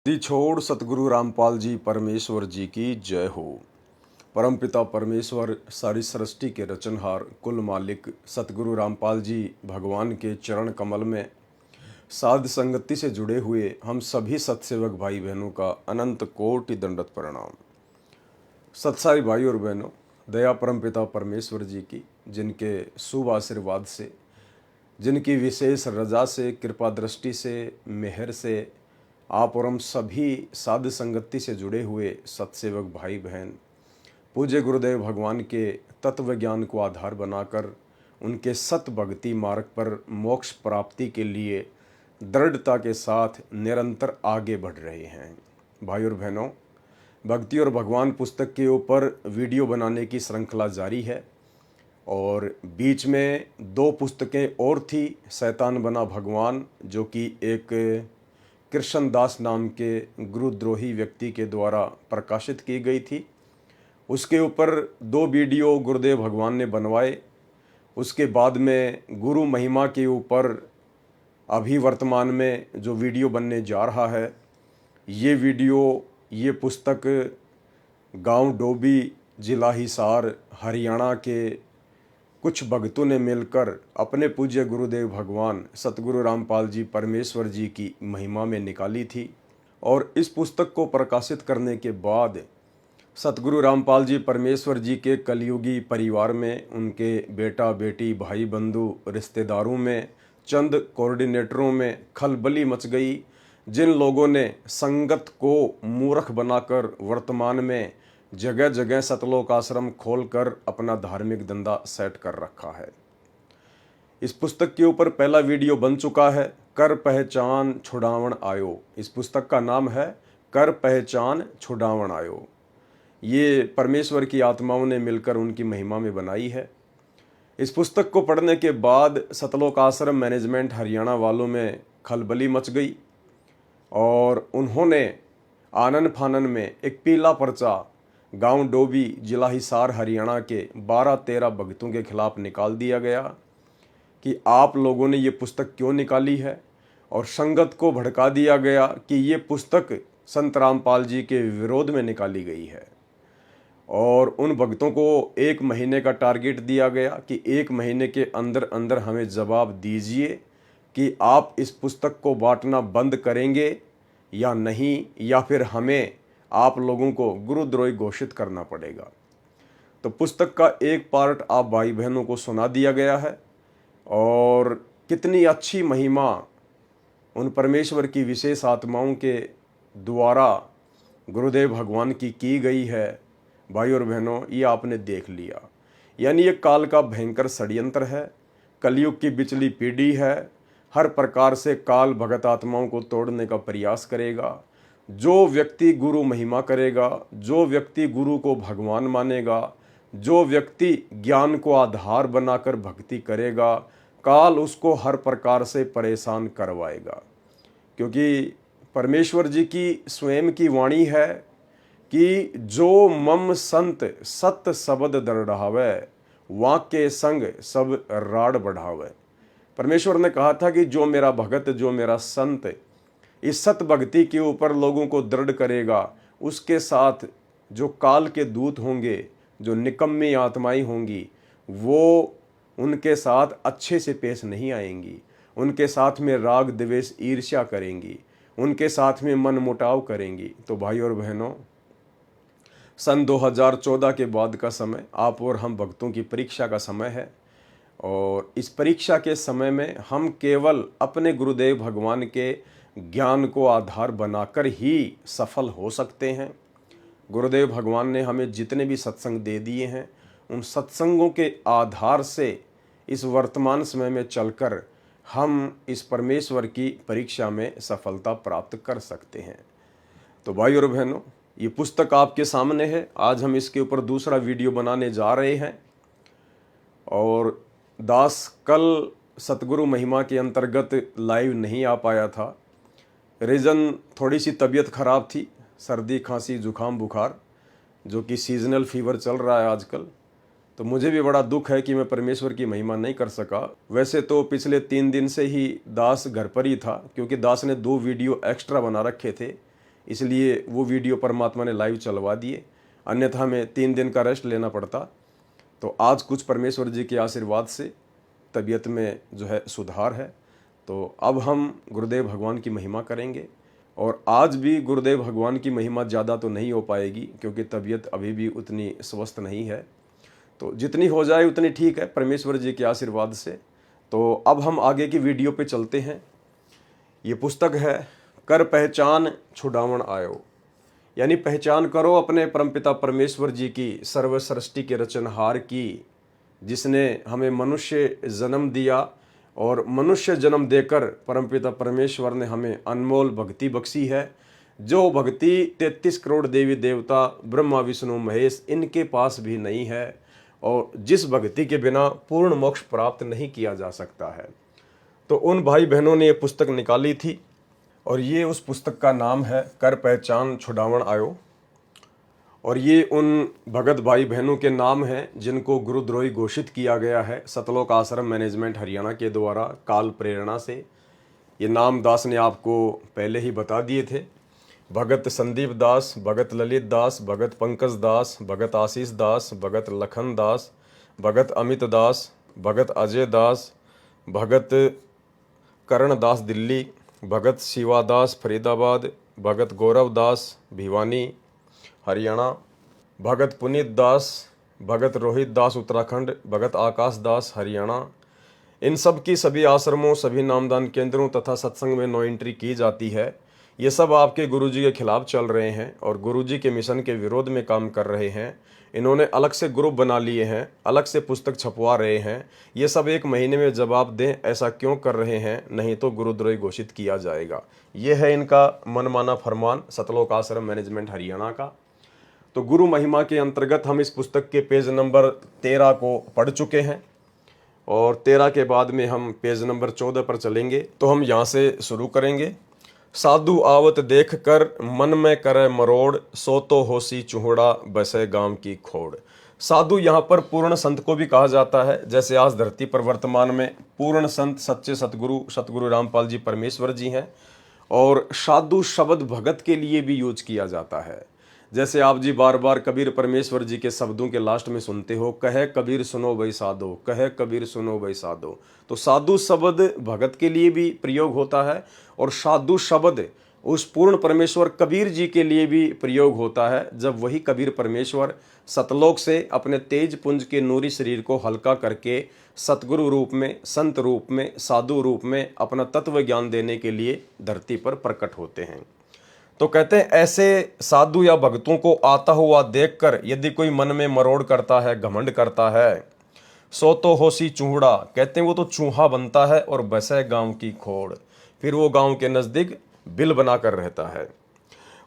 दी छोड़ सतगुरु रामपाल जी परमेश्वर जी की जय हो। परमपिता परमेश्वर सारी सृष्टि के रचनहार कुल मालिक सतगुरु रामपाल जी भगवान के चरण कमल में साध संगति से जुड़े हुए हम सभी सत्सेवक भाई बहनों का अनंत कोटि दंडवत प्रणाम। सत्साई भाई और बहनों, दया परमपिता परमेश्वर जी की, जिनके शुभ आशीर्वाद से, जिनकी विशेष रजा से, कृपा दृष्टि से, मेहर से आप और हम सभी साध संगति से जुड़े हुए सत्सेवक भाई बहन पूज्य गुरुदेव भगवान के तत्व ज्ञान को आधार बनाकर उनके सत भक्ति मार्ग पर मोक्ष प्राप्ति के लिए दृढ़ता के साथ निरंतर आगे बढ़ रहे हैं। भाई और बहनों, भक्ति और भगवान पुस्तक के ऊपर वीडियो बनाने की श्रृंखला जारी है और बीच में 2 पुस्तकें और थी। शैतान बना भगवान, जो कि एक कृष्णदास नाम के गुरुद्रोही व्यक्ति के द्वारा प्रकाशित की गई थी। उसके ऊपर 2 वीडियो गुरुदेव भगवान ने बनवाए। उसके बाद में गुरु महिमा के ऊपर अभी वर्तमान में जो वीडियो बनने जा रहा है, ये पुस्तक गांव डोबी, जिला हिसार, हरियाणा के कुछ भक्तों ने मिलकर अपने पूज्य गुरुदेव भगवान सतगुरु रामपाल जी परमेश्वर जी की महिमा में निकाली थी। और इस पुस्तक को प्रकाशित करने के बाद सतगुरु रामपाल जी परमेश्वर जी के कलयुगी परिवार में, उनके बेटा बेटी, भाई बंधु, रिश्तेदारों में, चंद कोऑर्डिनेटरों में खलबली मच गई, जिन लोगों ने संगत को मूर्ख बनाकर वर्तमान में जगह जगह सतलोक आश्रम खोलकर अपना धार्मिक धंधा सेट कर रखा है। इस पुस्तक के ऊपर पहला वीडियो बन चुका है, कर पहचान छुड़ावण आयो। इस पुस्तक का नाम है कर पहचान छुड़ावण आयो। ये परमेश्वर की आत्माओं ने मिलकर उनकी महिमा में बनाई है। इस पुस्तक को पढ़ने के बाद सतलोक आश्रम मैनेजमेंट हरियाणा वालों में खलबली मच गई और उन्होंने आनन फानन में एक पीला पर्चा गांव डोबी, जिला हिसार, हरियाणा के 12-13 भक्तों के खिलाफ निकाल दिया गया कि आप लोगों ने ये पुस्तक क्यों निकाली है, और संगत को भड़का दिया गया कि ये पुस्तक संत रामपाल जी के विरोध में निकाली गई है। और उन भक्तों को 1 महीने का टारगेट दिया गया कि 1 महीने के अंदर अंदर हमें जवाब दीजिए कि आप इस पुस्तक को बांटना बंद करेंगे या नहीं, या फिर हमें आप लोगों को गुरुद्रोही घोषित करना पड़ेगा। तो पुस्तक का एक पार्ट आप भाई बहनों को सुना दिया गया है और कितनी अच्छी महिमा उन परमेश्वर की विशेष आत्माओं के द्वारा गुरुदेव भगवान की गई है। भाई और बहनों, ये आपने देख लिया। यानी ये काल का भयंकर षड्यंत्र है, कलयुग की बिचली पीढ़ी है। हर प्रकार से काल भगत आत्माओं को तोड़ने का प्रयास करेगा। जो व्यक्ति गुरु महिमा करेगा, जो व्यक्ति गुरु को भगवान मानेगा, जो व्यक्ति ज्ञान को आधार बनाकर भक्ति करेगा, काल उसको हर प्रकार से परेशान करवाएगा। क्योंकि परमेश्वर जी की स्वयं की वाणी है कि जो मम संत सत शब्द दृढ़ावे, वाक्य संग सब राड बढ़ावे। परमेश्वर ने कहा था कि जो मेरा भगत, जो मेरा संत इस सत भक्ति के ऊपर लोगों को दृढ़ करेगा, उसके साथ जो काल के दूत होंगे, जो निकम्मी आत्माएं होंगी, वो उनके साथ अच्छे से पेश नहीं आएंगी। उनके साथ में राग द्वेष ईर्ष्या करेंगी, उनके साथ में मन मुटाव करेंगी। तो भाई और बहनों, सन 2014 के बाद का समय आप और हम भक्तों की परीक्षा का समय है और इस परीक्षा के समय में हम केवल अपने गुरुदेव भगवान के ज्ञान को आधार बनाकर ही सफल हो सकते हैं। गुरुदेव भगवान ने हमें जितने भी सत्संग दे दिए हैं, उन सत्संगों के आधार से इस वर्तमान समय में चलकर हम इस परमेश्वर की परीक्षा में सफलता प्राप्त कर सकते हैं। तो भाई और बहनों, ये पुस्तक आपके सामने है। आज हम इसके ऊपर दूसरा वीडियो बनाने जा रहे हैं और दास कल सतगुरु महिमा के अंतर्गत लाइव नहीं आ पाया था। रीज़न थोड़ी सी तबीयत ख़राब थी, सर्दी, खांसी, जुखाम, बुखार, जो कि सीजनल फीवर चल रहा है आजकल। तो मुझे भी बड़ा दुख है कि मैं परमेश्वर की महिमा नहीं कर सका। वैसे तो पिछले 3 दिन से ही दास घर पर ही था, क्योंकि दास ने 2 वीडियो एक्स्ट्रा बना रखे थे। इसलिए वो वीडियो परमात्मा ने लाइव चलवा दिए, अन्यथा हमें 3 दिन का रेस्ट लेना पड़ता। तो आज कुछ परमेश्वर जी के आशीर्वाद से तबीयत में जो है सुधार है। तो अब हम गुरुदेव भगवान की महिमा करेंगे। और आज भी गुरुदेव भगवान की महिमा ज़्यादा तो नहीं हो पाएगी क्योंकि तबीयत अभी भी उतनी स्वस्थ नहीं है। तो जितनी हो जाए उतनी ठीक है परमेश्वर जी के आशीर्वाद से। तो अब हम आगे की वीडियो पे चलते हैं। ये पुस्तक है कर पहचान छुड़ावन आयो, यानी पहचान करो अपने परमपिता परमेश्वर जी की, सर्व सृष्टि के रचनहार की, जिसने हमें मनुष्य जन्म दिया और मनुष्य जन्म देकर परमपिता परमेश्वर ने हमें अनमोल भक्ति बख्शी है। जो भक्ति 33 करोड़ देवी देवता ब्रह्मा विष्णु महेश इनके पास भी नहीं है और जिस भक्ति के बिना पूर्ण मोक्ष प्राप्त नहीं किया जा सकता है। तो उन भाई बहनों ने ये पुस्तक निकाली थी और ये उस पुस्तक का नाम है कर पहचान छुड़ावन आयो। और ये उन भगत भाई बहनों के नाम हैं जिनको गुरुद्रोही घोषित किया गया है सतलोक आश्रम मैनेजमेंट हरियाणा के द्वारा काल प्रेरणा से। ये नाम दास ने आपको पहले ही बता दिए थे। भगत संदीप दास, भगत ललित दास, भगत पंकज दास, भगत आशीष दास, भगत लखन दास, भगत अमित दास, भगत अजय दास, भगत करण दास दिल्ली, भगत शिवा दास फरीदाबाद, भगत गौरव दास भिवानी हरियाणा, भगत पुनीत दास, भगत रोहित दास उत्तराखंड, भगत आकाश दास हरियाणा। इन सब की सभी आश्रमों, सभी नामदान केंद्रों तथा सत्संग में नो एंट्री की जाती है। ये सब आपके गुरुजी के खिलाफ चल रहे हैं और गुरुजी के मिशन के विरोध में काम कर रहे हैं। इन्होंने अलग से ग्रुप बना लिए हैं, अलग से पुस्तक छपवा रहे हैं। ये सब 1 महीने में जवाब दें ऐसा क्यों कर रहे हैं, नहीं तो गुरुद्रोही घोषित किया जाएगा। ये है इनका मनमाना फरमान सतलोक आश्रम मैनेजमेंट हरियाणा का। तो गुरु महिमा के अंतर्गत हम इस पुस्तक के पेज नंबर 13 को पढ़ चुके हैं और 13 के बाद में हम पेज नंबर 14 पर चलेंगे। तो हम यहाँ से शुरू करेंगे। साधु आवत देख कर मन में करे मरोड़, सो तो होसी चूहड़ा बसे गांव की खोड़। साधु यहाँ पर पूर्ण संत को भी कहा जाता है। जैसे आज धरती पर वर्तमान में पूर्ण संत सच्चे सतगुरु रामपाल जी परमेश्वर जी हैं और साधु शब्द भगत के लिए भी यूज किया जाता है। जैसे आप जी बार बार कबीर परमेश्वर जी के शब्दों के लास्ट में सुनते हो, कहे कबीर सुनो भाई साधो, कहे कबीर सुनो भाई साधो। तो साधु शब्द भगत के लिए भी प्रयोग होता है और साधु शब्द उस पूर्ण परमेश्वर कबीर जी के लिए भी प्रयोग होता है, जब वही कबीर परमेश्वर सतलोक से अपने तेज पुंज के नूरी शरीर को हल्का करके सतगुरु रूप में, संत रूप में, साधु रूप में अपना तत्व ज्ञान देने के लिए धरती पर प्रकट होते हैं। तो कहते हैं ऐसे साधु या भक्तों को आता हुआ देखकर यदि कोई मन में मरोड़ करता है, घमंड करता है, सो तो होसी चूहड़ा, कहते हैं वो तो चूहा बनता है और बसे गांव की खोड़, फिर वो गांव के नजदीक बिल बनाकर रहता है।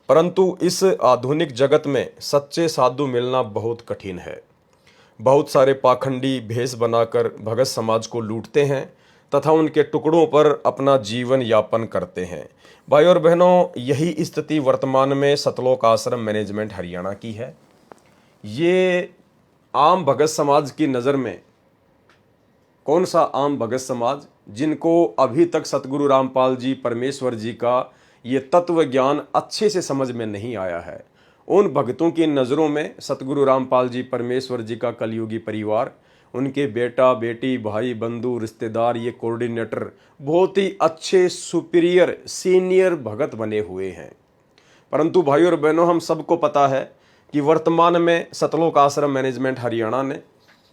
परंतु इस आधुनिक जगत में सच्चे साधु मिलना बहुत कठिन है। बहुत सारे पाखंडी भेष बनाकर भगत समाज को लूटते हैं तथा उनके टुकड़ों पर अपना जीवन यापन करते हैं। भाई और बहनों, यही स्थिति वर्तमान में सतलोक आश्रम मैनेजमेंट हरियाणा की है। ये आम भगत समाज की नज़र में कौन सा आम भगत समाज, जिनको अभी तक सतगुरु रामपाल जी परमेश्वर जी का ये तत्व ज्ञान अच्छे से समझ में नहीं आया है। उन भक्तों की नज़रों में सतगुरु रामपाल जी परमेश्वर जी का कलयुगी परिवार, उनके बेटा बेटी भाई बंधु रिश्तेदार, ये कोऑर्डिनेटर बहुत ही अच्छे सुपीरियर सीनियर भगत बने हुए हैं। परंतु भाई और बहनों, हम सबको पता है कि वर्तमान में सतलोक आश्रम मैनेजमेंट हरियाणा ने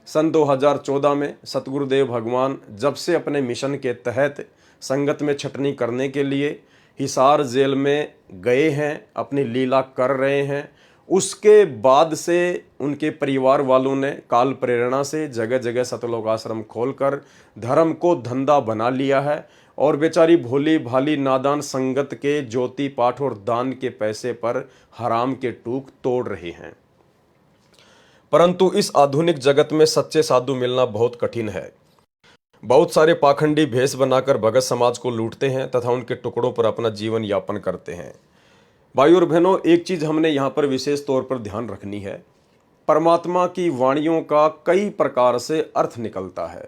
सन 2014 में सतगुरुदेव भगवान जब से अपने मिशन के तहत संगत में छटनी करने के लिए हिसार जेल में गए हैं, अपनी लीला कर रहे हैं, उसके बाद से उनके परिवार वालों ने काल प्रेरणा से जगह जगह सतलोक आश्रम खोलकर धर्म को धंधा बना लिया है और बेचारी भोली भाली नादान संगत के ज्योति पाठ और दान के पैसे पर हराम के टूक तोड़ रहे हैं। परंतु इस आधुनिक जगत में सच्चे साधु मिलना बहुत कठिन है। बहुत सारे पाखंडी भेष बनाकर भगत समाज को लूटते हैं तथा उनके टुकड़ों पर अपना जीवन यापन करते हैं। भाई और बहनों, एक चीज हमने यहाँ पर विशेष तौर पर ध्यान रखनी है। परमात्मा की वाणियों का कई प्रकार से अर्थ निकलता है,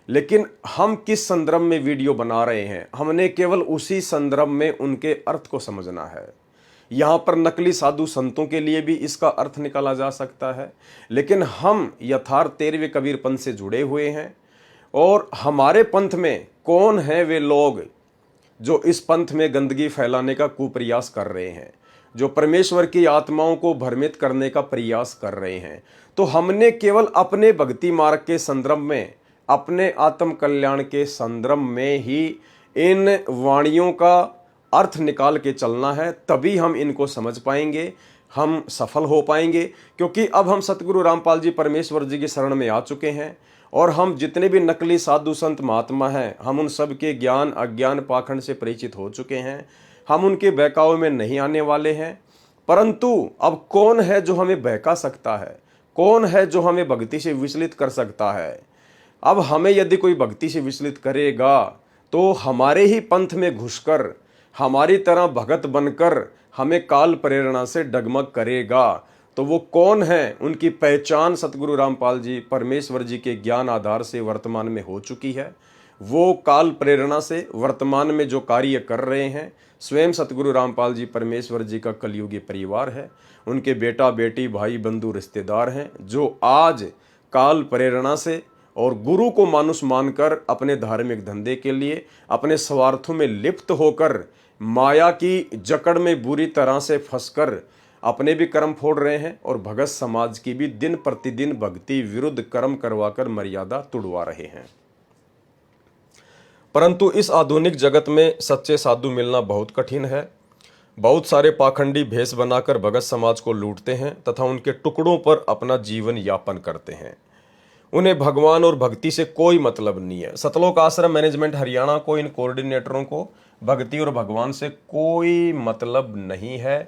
लेकिन हम किस संदर्भ में वीडियो बना रहे हैं, हमने केवल उसी संदर्भ में उनके अर्थ को समझना है। यहाँ पर नकली साधु संतों के लिए भी इसका अर्थ निकाला जा सकता है। लेकिन हम यथार्थ 13वें कबीर पंथ से जुड़े हुए हैं, और हमारे पंथ में कौन है वे लोग जो इस पंथ में गंदगी फैलाने का कुप्रयास कर रहे हैं, जो परमेश्वर की आत्माओं को भ्रमित करने का प्रयास कर रहे हैं। तो हमने केवल अपने भक्ति मार्ग के संदर्भ में, अपने आत्म कल्याण के संदर्भ में ही इन वाणियों का अर्थ निकाल के चलना है, तभी हम इनको समझ पाएंगे, हम सफल हो पाएंगे। क्योंकि अब हम सतगुरु रामपाल जी परमेश्वर जी की शरण में आ चुके हैं, और हम जितने भी नकली साधु संत महात्मा हैं, हम उन सब के ज्ञान अज्ञान पाखंड से परिचित हो चुके हैं। हम उनके बहकावे में नहीं आने वाले हैं। परंतु अब कौन है जो हमें बहका सकता है, कौन है जो हमें भक्ति से विचलित कर सकता है? अब हमें यदि कोई भक्ति से विचलित करेगा तो हमारे ही पंथ में घुसकर, हमारी तरह भगत बनकर हमें काल प्रेरणा से डगमग करेगा। तो वो कौन है, उनकी पहचान सतगुरु रामपाल जी परमेश्वर जी के ज्ञान आधार से वर्तमान में हो चुकी है। वो काल प्रेरणा से वर्तमान में जो कार्य कर रहे हैं, स्वयं सतगुरु रामपाल जी परमेश्वर जी का कलयुगी परिवार है, उनके बेटा बेटी भाई बंधु रिश्तेदार हैं, जो आज काल प्रेरणा से और गुरु को मानुष मानकर अपने धार्मिक धंधे के लिए अपने स्वार्थों में लिप्त होकर माया की जकड़ में बुरी तरह से फंसकर अपने भी कर्म फोड़ रहे हैं, और भगत समाज की भी दिन प्रतिदिन भक्ति विरुद्ध कर्म करवाकर मर्यादा तुड़वा रहे हैं। परंतु इस आधुनिक जगत में सच्चे साधु मिलना बहुत कठिन है। बहुत सारे पाखंडी भेष बनाकर भगत समाज को लूटते हैं तथा उनके टुकड़ों पर अपना जीवन यापन करते हैं। उन्हें भगवान और भक्ति से कोई मतलब नहीं है। सतलोक आश्रम मैनेजमेंट हरियाणा को, इन कोऑर्डिनेटरों को भक्ति और भगवान से कोई मतलब नहीं है,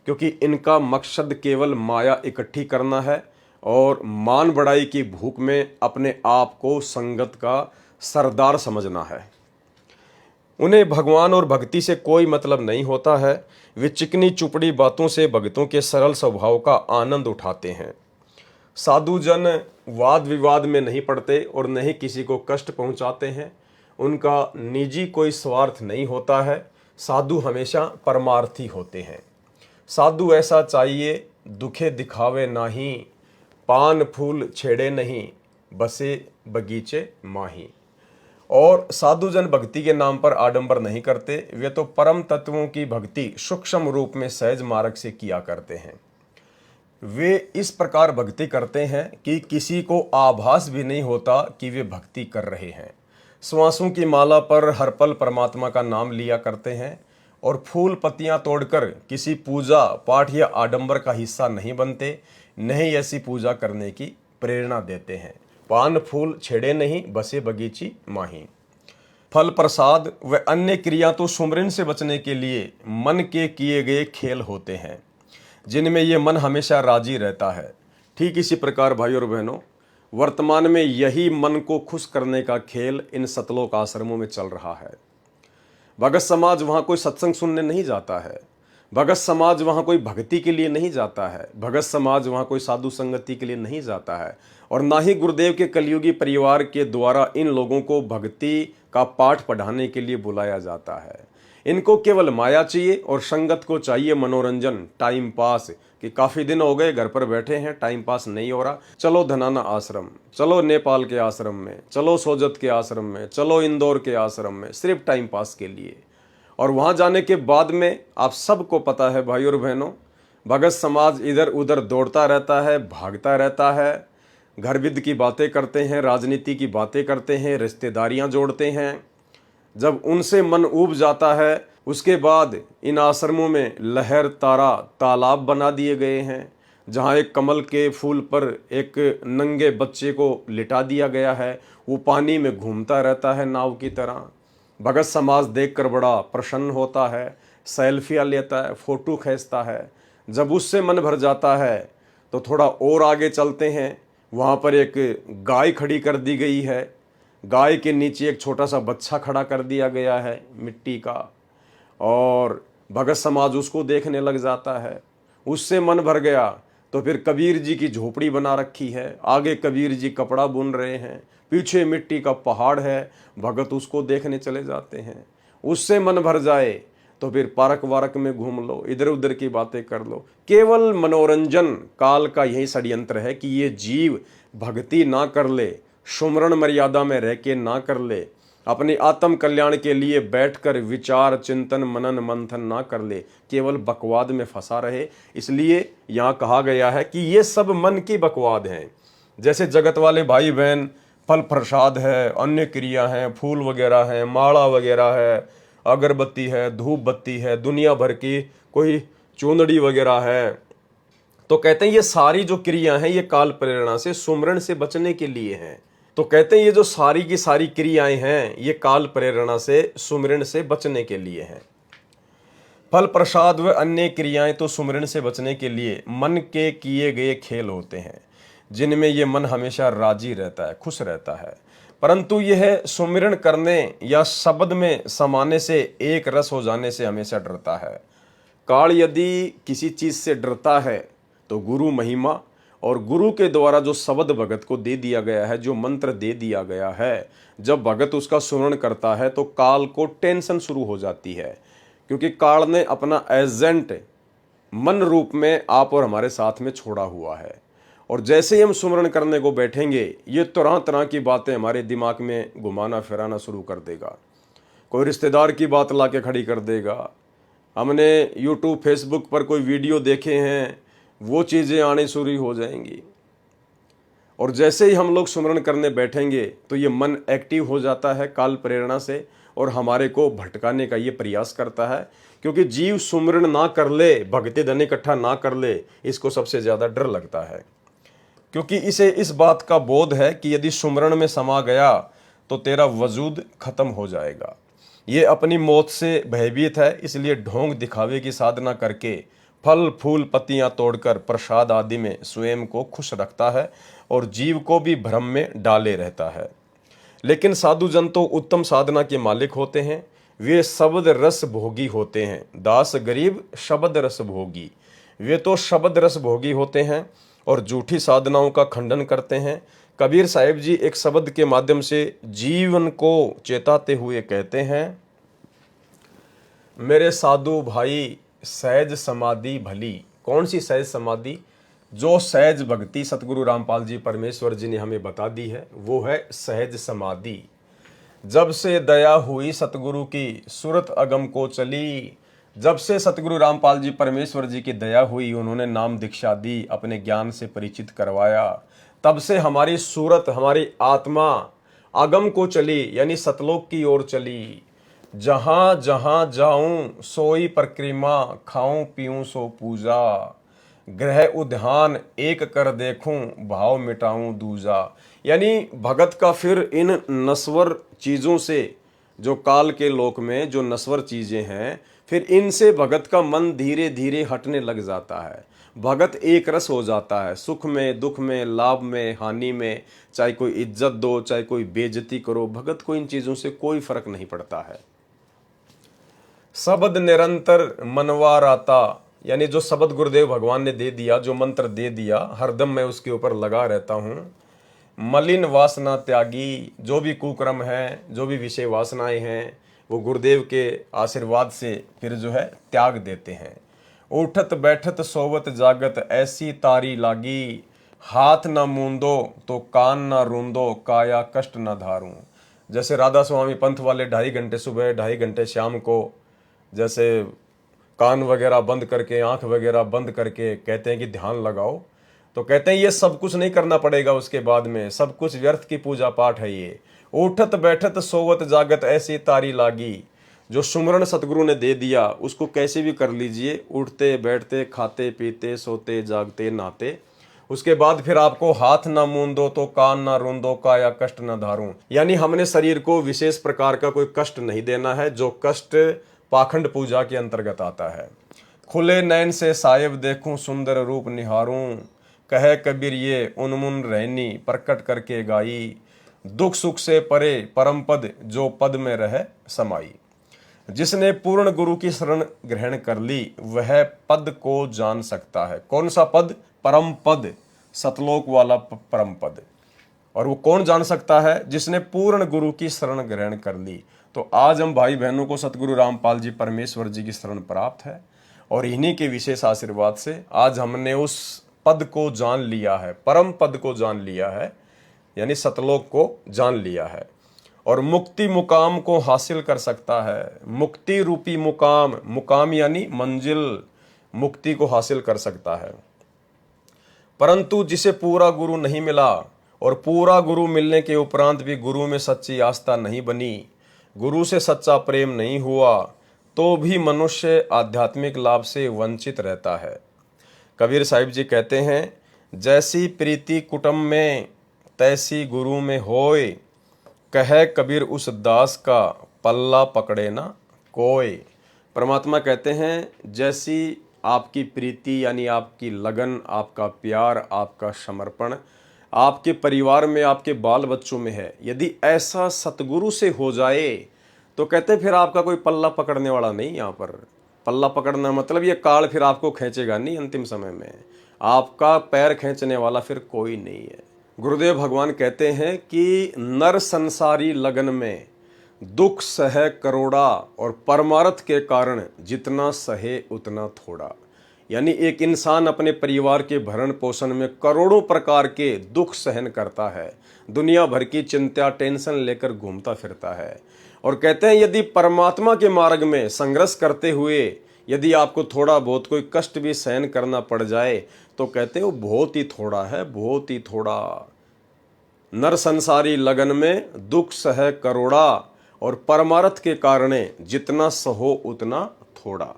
क्योंकि इनका मकसद केवल माया इकट्ठी करना है और मान बढ़ाई की भूख में अपने आप को संगत का सरदार समझना है। उन्हें भगवान और भक्ति से कोई मतलब नहीं होता है। वे चिकनी चुपड़ी बातों से भक्तों के सरल स्वभाव का आनंद उठाते हैं। साधु जन वाद विवाद में नहीं पड़ते और न ही किसी को कष्ट पहुंचाते हैं। उनका निजी कोई स्वार्थ नहीं होता है। साधु हमेशा परमार्थी होते हैं। साधु ऐसा चाहिए, दुखे दिखावे नाही, पान फूल छेड़े नहीं, बसे बगीचे माही। और साधु जन भक्ति के नाम पर आडंबर नहीं करते। वे तो परम तत्वों की भक्ति सूक्ष्म रूप में सहज मार्ग से किया करते हैं। वे इस प्रकार भक्ति करते हैं कि किसी को आभास भी नहीं होता कि वे भक्ति कर रहे हैं। श्वासों की माला पर हर पल परमात्मा का नाम लिया करते हैं और फूल पत्तियां तोड़कर किसी पूजा पाठ या आडंबर का हिस्सा नहीं बनते, नहीं ऐसी पूजा करने की प्रेरणा देते हैं। पान फूल छेड़े नहीं, बसे बगीची माही। फल प्रसाद व अन्य क्रिया तो सुमरन से बचने के लिए मन के किए गए खेल होते हैं, जिनमें ये मन हमेशा राजी रहता है। ठीक इसी प्रकार भाई और बहनों, वर्तमान में यही मन को खुश करने का खेल इन सतलोक आश्रमों में चल रहा है। भगत समाज वहाँ कोई सत्संग सुनने नहीं जाता है। भगत समाज वहाँ कोई भक्ति के लिए नहीं जाता है। भगत समाज वहाँ कोई साधु संगति के लिए नहीं जाता है। और ना ही गुरुदेव के कलयुगी परिवार के द्वारा इन लोगों को भक्ति का पाठ पढ़ाने के लिए बुलाया जाता है। इनको केवल माया चाहिए और संगत को चाहिए मनोरंजन, टाइम पास, कि काफ़ी दिन हो गए घर पर बैठे हैं, टाइम पास नहीं हो रहा, चलो धनाना आश्रम, चलो नेपाल के आश्रम में, चलो सोजत के आश्रम में, चलो इंदौर के आश्रम में, सिर्फ टाइम पास के लिए। और वहाँ जाने के बाद में आप सबको पता है भाई और बहनों, भगत समाज इधर उधर दौड़ता रहता है, भागता रहता है, घर विद की बातें करते हैं, राजनीति की बातें करते हैं, रिश्तेदारियाँ जोड़ते हैं। जब उनसे मन ऊब जाता है, उसके बाद इन आश्रमों में लहर तारा तालाब बना दिए गए हैं, जहाँ एक कमल के फूल पर एक नंगे बच्चे को लिटा दिया गया है। वो पानी में घूमता रहता है नाव की तरह। भगत समाज देखकर बड़ा प्रसन्न होता है, सेल्फियाँ लेता है, फ़ोटो खींचता है। जब उससे मन भर जाता है तो थोड़ा और आगे चलते हैं। वहाँ पर एक गाय खड़ी कर दी गई है। गाय के नीचे एक छोटा सा बच्चा खड़ा कर दिया गया है मिट्टी का, और भगत समाज उसको देखने लग जाता है। उससे मन भर गया तो फिर कबीर जी की झोपड़ी बना रखी है, आगे कबीर जी कपड़ा बुन रहे हैं, पीछे मिट्टी का पहाड़ है, भगत उसको देखने चले जाते हैं। उससे मन भर जाए तो फिर पार्क वारक में घूम लो, इधर उधर की बातें कर लो। केवल मनोरंजन काल का यही षड्यंत्र है कि ये जीव भक्ति ना कर ले, सुमरण मर्यादा में रह के ना कर ले, अपने आत्म कल्याण के लिए बैठकर विचार चिंतन मनन मंथन ना कर ले, केवल बकवाद में फंसा रहे। इसलिए यहाँ कहा गया है कि ये सब मन की बकवाद हैं। जैसे जगत वाले भाई बहन फल प्रसाद है, अन्य क्रिया हैं, फूल वगैरह हैं, माला वगैरह है, अगरबत्ती है, धूप बत्ती है, दुनिया भर की कोई चूंदड़ी वगैरह है, तो कहते हैं ये सारी जो क्रिया हैं ये काल प्रेरणा से सुमरण से बचने के लिए हैं। तो कहते हैं ये जो सारी की सारी क्रियाएं हैं ये काल प्रेरणा से सुमरण से बचने के लिए हैं। फल प्रसाद व अन्य क्रियाएं तो सुमरण से बचने के लिए मन के किए गए खेल होते हैं, जिनमें ये मन हमेशा राजी रहता है, खुश रहता है। परंतु यह सुमिरन करने या शब्द में समाने से, एक रस हो जाने से हमेशा डरता है। काल यदि किसी चीज से डरता है तो गुरु महिमा और गुरु के द्वारा जो शब्द भगत को दे दिया गया है, जो मंत्र दे दिया गया है, जब भगत उसका सुमरण करता है तो काल को टेंशन शुरू हो जाती है, क्योंकि काल ने अपना एजेंट मन रूप में आप और हमारे साथ में छोड़ा हुआ है। और जैसे ही हम सुमरण करने को बैठेंगे ये तरह तरह की बातें हमारे दिमाग में घुमाना फिराना शुरू कर देगा। कोई रिश्तेदार की बात ला के खड़ी कर देगा, हमने यूट्यूब फेसबुक पर कोई वीडियो देखे हैं वो चीज़ें आने शुरू हो जाएंगी। और जैसे ही हम लोग सुमरण करने बैठेंगे तो ये मन एक्टिव हो जाता है काल प्रेरणा से और हमारे को भटकाने का ये प्रयास करता है, क्योंकि जीव सुमरण ना कर ले, भक्ति धन इकट्ठा ना कर ले, इसको सबसे ज़्यादा डर लगता है। क्योंकि इसे इस बात का बोध है कि यदि सुमरण में समा गया तो तेरा वजूद खत्म हो जाएगा। ये अपनी मौत से भयभीत है, इसलिए ढोंग दिखावे की साधना करके फल फूल पत्तियां तोड़कर प्रसाद आदि में स्वयं को खुश रखता है और जीव को भी भ्रम में डाले रहता है। लेकिन साधु जन तो उत्तम साधना के मालिक होते हैं, वे शब्द रस भोगी होते हैं। दास गरीब शब्द रस भोगी, वे तो शब्द रस भोगी होते हैं और झूठी साधनाओं का खंडन करते हैं। कबीर साहिब जी एक शब्द के माध्यम से जीवन को चेताते हुए कहते हैं, मेरे साधु भाई सहज समाधि भली। कौन सी सहज समाधि? जो सहज भक्ति सतगुरु रामपाल जी परमेश्वर जी ने हमें बता दी है वो है सहज समाधि। जब से दया हुई सतगुरु की सूरत अगम को चली, जब से सतगुरु रामपाल जी परमेश्वर जी की दया हुई, उन्होंने नाम दीक्षा दी, अपने ज्ञान से परिचित करवाया, तब से हमारी सूरत, हमारी आत्मा अगम को चली, यानी सतलोक की ओर चली। जहां जहां जाऊं सोई परिक्रमा, खाऊं पीऊं सो पूजा, ग्रह उद्यान एक कर देखूं, भाव मिटाऊं दूजा। यानी भगत का फिर इन नश्वर चीजों से, जो काल के लोक में जो नश्वर चीजें हैं, फिर इनसे भगत का मन धीरे धीरे हटने लग जाता है। भगत एक रस हो जाता है, सुख में दुख में, लाभ में हानि में, चाहे कोई इज्जत दो चाहे कोई बेइज्जती करो, भगत को इन चीजों से कोई फर्क नहीं पड़ता है। शब्द निरंतर मनवार आता, यानी जो शब्द गुरुदेव भगवान ने दे दिया, जो मंत्र दे दिया, हरदम मैं उसके ऊपर लगा रहता हूँ। मलिन वासना त्यागी, जो भी कुक्रम है, जो भी विषय वासनाएं हैं, वो गुरुदेव के आशीर्वाद से फिर जो है त्याग देते हैं। उठत बैठत सोवत जागत ऐसी तारी लागी, हाथ न मूंदो तो कान न रूंदो, काया कष्ट न धारूं। जैसे राधा स्वामी पंथ वाले 2.5 घंटे सुबह 2.5 घंटे शाम को जैसे कान वगैरह बंद करके, आंख वगैरह बंद करके कहते हैं कि ध्यान लगाओ, तो कहते हैं ये सब कुछ नहीं करना पड़ेगा, उसके बाद में सब कुछ व्यर्थ की पूजा पाठ है। ये उठत बैठत सोवत जागत ऐसी तारी लागी, जो सुमरण सतगुरु ने दे दिया उसको कैसे भी कर लीजिए, उठते बैठते खाते पीते सोते जागते नहाते। उसके बाद फिर आपको हाथ ना मूंदो तो कान ना रूंदो, काया कष्ट न धारूं। यानी हमने शरीर को विशेष प्रकार का कोई कष्ट नहीं देना है, जो कष्ट पाखंड पूजा के अंतर्गत आता है। खुले नैन से साहिब देखूं, सुंदर रूप निहारूं, कहे कबीर ये उन्मुन रहनी, प्रकट करके गाई, दुख सुख से परे परम पद, जो पद में रहे समाई। जिसने पूर्ण गुरु की शरण ग्रहण कर ली वह पद को जान सकता है। कौन सा पद? परम पद, सतलोक वाला परम पद। और वो कौन जान सकता है? जिसने पूर्ण गुरु की शरण ग्रहण कर ली। तो आज हम भाई बहनों को सतगुरु रामपाल जी परमेश्वर जी की शरण प्राप्त है और इन्हीं के विशेष आशीर्वाद से आज हमने उस पद को जान लिया है, परम पद को जान लिया है, यानी सतलोक को जान लिया है और मुक्ति मुकाम को हासिल कर सकता है। मुक्ति रूपी मुकाम, मुकाम यानी मंजिल, मुक्ति को हासिल कर सकता है। परंतु जिसे पूरा गुरु नहीं मिला और पूरा गुरु मिलने के उपरांत भी गुरु में सच्ची आस्था नहीं बनी, गुरु से सच्चा प्रेम नहीं हुआ, तो भी मनुष्य आध्यात्मिक लाभ से वंचित रहता है। कबीर साहिब जी कहते हैं, जैसी प्रीति कुटुंब में तैसी गुरु में होए, कहे कबीर उस दास का पल्ला पकड़े ना कोई। परमात्मा कहते हैं, जैसी आपकी प्रीति यानी आपकी लगन, आपका प्यार, आपका समर्पण आपके परिवार में, आपके बाल बच्चों में है, यदि ऐसा सतगुरु से हो जाए तो कहते हैं फिर आपका कोई पल्ला पकड़ने वाला नहीं। यहाँ पर पल्ला पकड़ना मतलब ये काल फिर आपको खींचेगा नहीं, अंतिम समय में आपका पैर खींचने वाला फिर कोई नहीं है। गुरुदेव भगवान कहते हैं कि नर संसारी लगन में दुख सहे करोड़ा और परमार्थ के कारण जितना सहे उतना थोड़ा। यानी एक इंसान अपने परिवार के भरण पोषण में करोड़ों प्रकार के दुख सहन करता है, दुनिया भर की चिंता टेंशन लेकर घूमता फिरता है, और कहते हैं यदि परमात्मा के मार्ग में संघर्ष करते हुए यदि आपको थोड़ा बहुत कोई कष्ट भी सहन करना पड़ जाए तो कहते हैं वो बहुत ही थोड़ा है, बहुत ही थोड़ा। नर संसारी लगन में दुख सह करोड़ा और परमार्थ के कारण जितना सहो उतना थोड़ा।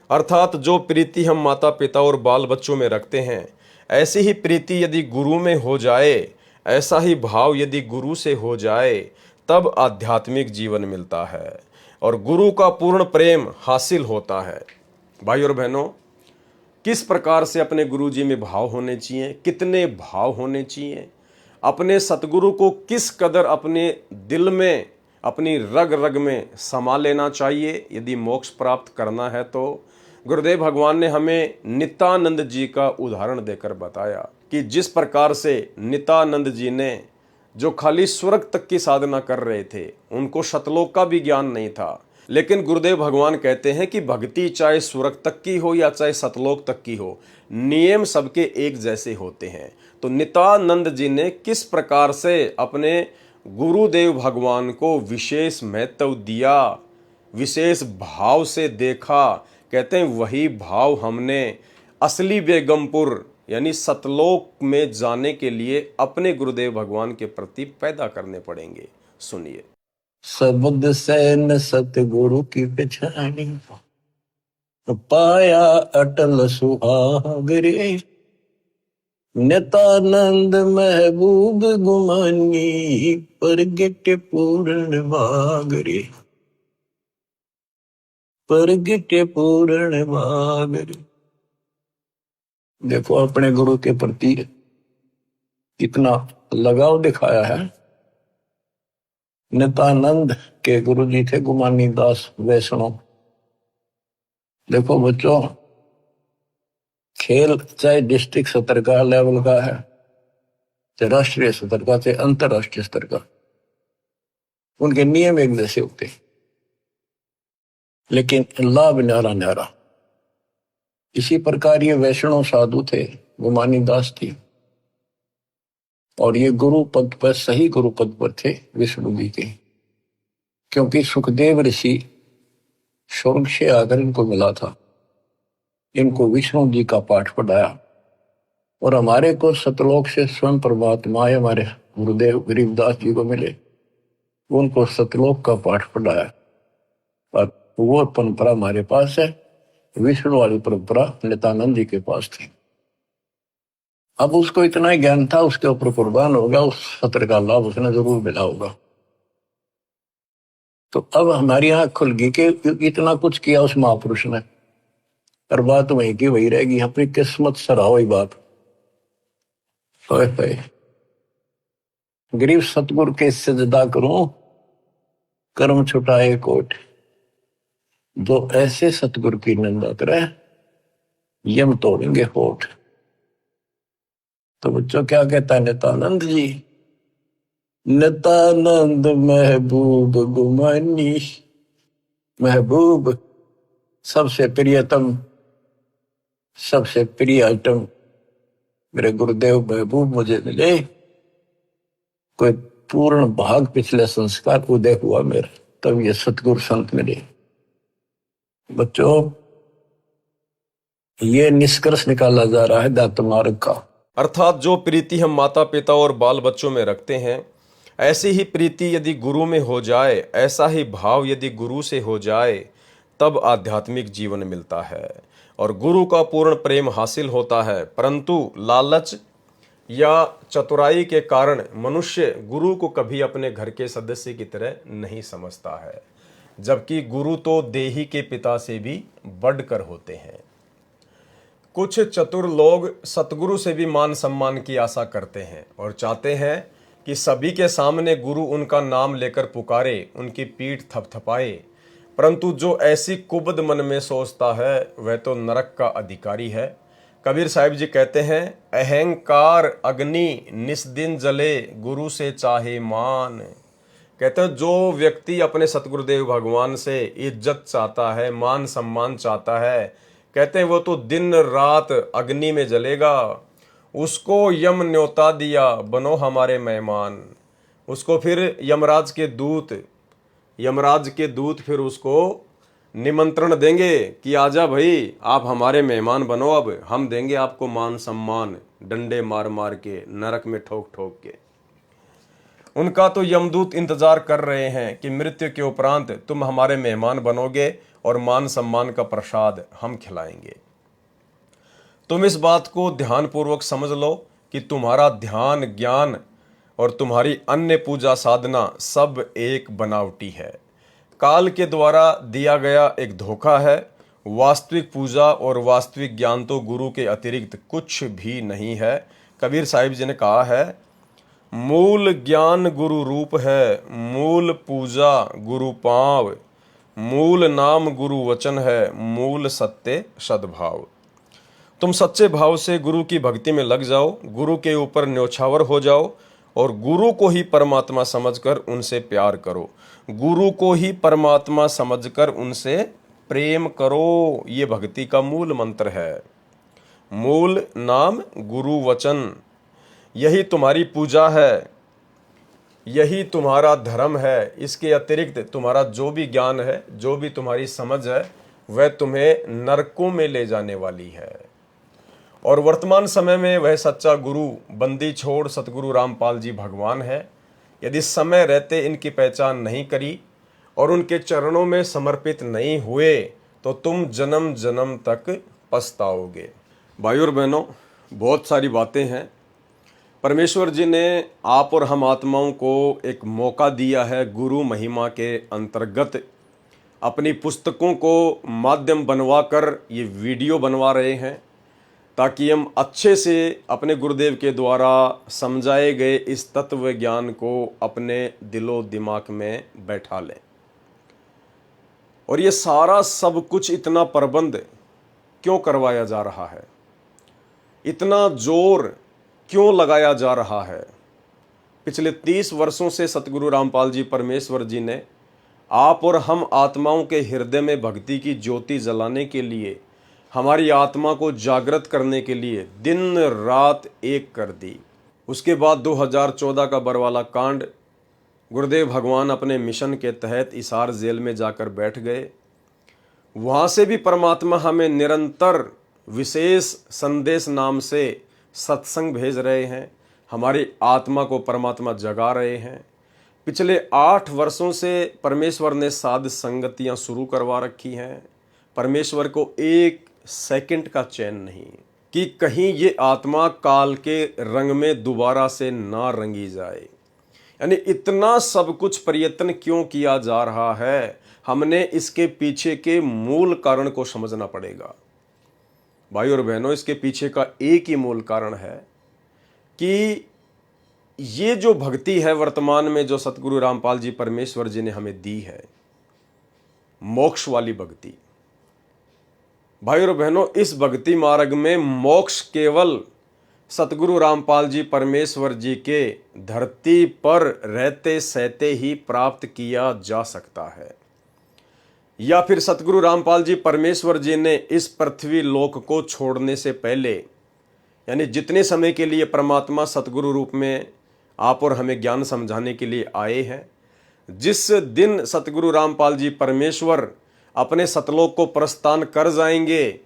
अर्थात जो प्रीति हम माता पिता और बाल बच्चों में रखते हैं, ऐसी ही प्रीति यदि गुरु में हो जाए, ऐसा ही भाव यदि गुरु से हो जाए, तब आध्यात्मिक जीवन मिलता है और गुरु का पूर्ण प्रेम हासिल होता है। भाई और बहनों, किस प्रकार से अपने गुरु जी में भाव होने चाहिए, कितने भाव होने चाहिए, अपने सतगुरु को किस कदर अपने दिल में, अपनी रग रग में समा लेना चाहिए यदि मोक्ष प्राप्त करना है। तो गुरुदेव भगवान ने हमें नित्यानंद जी का उदाहरण देकर बताया कि जिस प्रकार से नित्यानंद जी ने, जो खाली स्वर्ग तक की साधना कर रहे थे, उनको सतलोक का भी ज्ञान नहीं था, लेकिन गुरुदेव भगवान कहते हैं कि भक्ति चाहे स्वर्ग तक की हो या चाहे सतलोक तक की हो, नियम सबके एक जैसे होते हैं। तो नित्यानंद जी ने किस प्रकार से अपने गुरुदेव भगवान को विशेष महत्व दिया, विशेष भाव से देखा, कहते हैं वही भाव हमने असली बेगमपुर यानी सतलोक में जाने के लिए अपने गुरुदेव भगवान के प्रति पैदा करने पड़ेंगे। सुनिए। शब्द से न सतगुरु की पहचानी, पाया अटल सुहाग रे, नित्यानंद महबूब गुमानी, प्रगट पूर्ण भाग रे, प्रगट पूर्ण भाग रे। देखो अपने गुरु के प्रति कितना लगाव दिखाया है। नित्यानंद के गुरु जी थे गुमानी दास वैष्णव। देखो बच्चों, खेल चाहे डिस्ट्रिक्ट स्तर का लेवल का है, चाहे राष्ट्रीय स्तर का, चाहे अंतरराष्ट्रीय स्तर का, उनके नियम एक जैसे होते, लेकिन लाभ न्यारा न्यारा। इसी प्रकार ये वैष्णव साधु थे, गुमानी दास थी, और ये गुरु पद पर, सही गुरु पद पर थे विष्णु जी के, क्योंकि सुखदेव ऋषि स्वर्ग से आकर इनको मिला था, इनको विष्णु जी का पाठ पढ़ाया, और हमारे को सतलोक से स्वयं परमात्मा हमारे गुरुदेव गरीबदास जी को मिले, उनको सतलोक का पाठ पढ़ाया। और वो परंपरा हमारे पास है, विष्णु वाली परंपरा नित्यानंद जी के पास थी। अब उसको इतना ही ज्ञान था, उसके ऊपर कुर्बान होगा, उस सत्र का लाभ उसने जरूर मिला होगा। तो अब हमारी आंख खुल गई कि इतना कुछ किया उस महापुरुष ने, और बात वही की वही रहेगी। अपनी किस्मत सराहो ही बात। गरीब सतगुरु के सजदा करूं, कर्म छुटाए कोट, जो ऐसे सतगुरु की निंदा करे यम तोड़ेंगे होठ। तो बच्चों क्या कहता है नित्यानंद जी, नित्यानंद महबूब गुमानी। महबूब सबसे प्रियतम, सबसे प्रिय आइटम मेरे गुरुदेव महबूब मुझे मिले। कोई पूर्ण भाग पिछले संस्कार उदय हुआ मेरा, तब ये सतगुरु संत मिले। बच्चों, ये निष्कर्ष निकाला जा रहा है दात मार्ग का। अर्थात जो प्रीति हम माता पिता और बाल बच्चों में रखते हैं, ऐसी ही प्रीति यदि गुरु में हो जाए, ऐसा ही भाव यदि गुरु से हो जाए, तब आध्यात्मिक जीवन मिलता है और गुरु का पूर्ण प्रेम हासिल होता है। परंतु लालच या चतुराई के कारण मनुष्य गुरु को कभी अपने घर के सदस्य की तरह नहीं समझता है, जबकि गुरु तो देही के पिता से भी बढ़कर होते हैं। कुछ चतुर लोग सतगुरु से भी मान सम्मान की आशा करते हैं और चाहते हैं कि सभी के सामने गुरु उनका नाम लेकर पुकारे, उनकी पीठ थपथपाए। परंतु जो ऐसी कुबद मन में सोचता है, वह तो नरक का अधिकारी है। कबीर साहिब जी कहते हैं, अहंकार अग्नि निस्दिन जले, गुरु से चाहे मान। कहते हैं जो व्यक्ति अपने सतगुरुदेव भगवान से इज्जत चाहता है, मान सम्मान चाहता है, कहते हैं वो तो दिन रात अग्नि में जलेगा। उसको यम न्योता दिया, बनो हमारे मेहमान। उसको फिर यमराज के दूत फिर उसको निमंत्रण देंगे कि आजा भाई, आप हमारे मेहमान बनो, अब हम देंगे आपको मान सम्मान, डंडे मार मार के, नरक में ठोक ठोक के। उनका तो यमदूत इंतजार कर रहे हैं कि मृत्यु के उपरांत तुम हमारे मेहमान बनोगे और मान सम्मान का प्रसाद हम खिलाएंगे। तुम इस बात को ध्यानपूर्वक समझ लो कि तुम्हारा ध्यान, ज्ञान और तुम्हारी अन्य पूजा साधना सब एक बनावटी है, काल के द्वारा दिया गया एक धोखा है। वास्तविक पूजा और वास्तविक ज्ञान तो गुरु के अतिरिक्त कुछ भी नहीं है। कबीर साहिब जी ने कहा है, मूल ज्ञान गुरु रूप है, मूल पूजा गुरु पांव, मूल नाम गुरु वचन है, मूल सत्य सद्भाव। तुम सच्चे भाव से गुरु की भक्ति में लग जाओ, गुरु के ऊपर न्योछावर हो जाओ और गुरु को ही परमात्मा समझकर उनसे प्यार करो, गुरु को ही परमात्मा समझकर उनसे प्रेम करो। ये भक्ति का मूल मंत्र है। मूल नाम गुरु वचन, यही तुम्हारी पूजा है, यही तुम्हारा धर्म है। इसके अतिरिक्त तुम्हारा जो भी ज्ञान है, जो भी तुम्हारी समझ है, वह तुम्हें नरकों में ले जाने वाली है। और वर्तमान समय में वह सच्चा गुरु बंदी छोड़ सतगुरु रामपाल जी भगवान है। यदि समय रहते इनकी पहचान नहीं करी और उनके चरणों में समर्पित नहीं हुए, तो तुम जन्म जन्म तक पछताओगे। भाइयों और बहनों, बहुत सारी बातें हैं। परमेश्वर जी ने आप और हम आत्माओं को एक मौका दिया है, गुरु महिमा के अंतर्गत अपनी पुस्तकों को माध्यम बनवाकर ये वीडियो बनवा रहे हैं, ताकि हम अच्छे से अपने गुरुदेव के द्वारा समझाए गए इस तत्व ज्ञान को अपने दिलो दिमाग में बैठा लें। और ये सारा सब कुछ इतना प्रबंध क्यों करवाया जा रहा है, इतना जोर क्यों लगाया जा रहा है? पिछले 30 वर्षों से सतगुरु रामपाल जी परमेश्वर जी ने आप और हम आत्माओं के हृदय में भक्ति की ज्योति जलाने के लिए, हमारी आत्मा को जागृत करने के लिए दिन रात एक कर दी। उसके बाद 2014 का बरवाला कांड, गुरुदेव भगवान अपने मिशन के तहत हिसार जेल में जाकर बैठ गए। वहाँ से भी परमात्मा हमें निरंतर विशेष संदेश नाम से सत्संग भेज रहे हैं, हमारी आत्मा को परमात्मा जगा रहे हैं। पिछले 8 वर्षों से परमेश्वर ने साध संगतियाँ शुरू करवा रखी हैं। परमेश्वर को एक सेकंड का चैन नहीं कि कहीं ये आत्मा काल के रंग में दोबारा से ना रंगी जाए। यानी इतना सब कुछ प्रयत्न क्यों किया जा रहा है, हमने इसके पीछे के मूल कारण को समझना पड़ेगा। भाई और बहनों, इसके पीछे का एक ही मूल कारण है कि ये जो भक्ति है वर्तमान में, जो सतगुरु रामपाल जी परमेश्वर जी ने हमें दी है, मोक्ष वाली भक्ति। भाई और बहनों, इस भक्ति मार्ग में मोक्ष केवल सतगुरु रामपाल जी परमेश्वर जी के धरती पर रहते सहते ही प्राप्त किया जा सकता है, या फिर सतगुरु रामपाल जी परमेश्वर जी ने इस पृथ्वी लोक को छोड़ने से पहले, यानी जितने समय के लिए परमात्मा सतगुरु रूप में आप और हमें ज्ञान समझाने के लिए आए हैं, जिस दिन सतगुरु रामपाल जी परमेश्वर अपने सतलोक को प्रस्थान कर जाएंगे,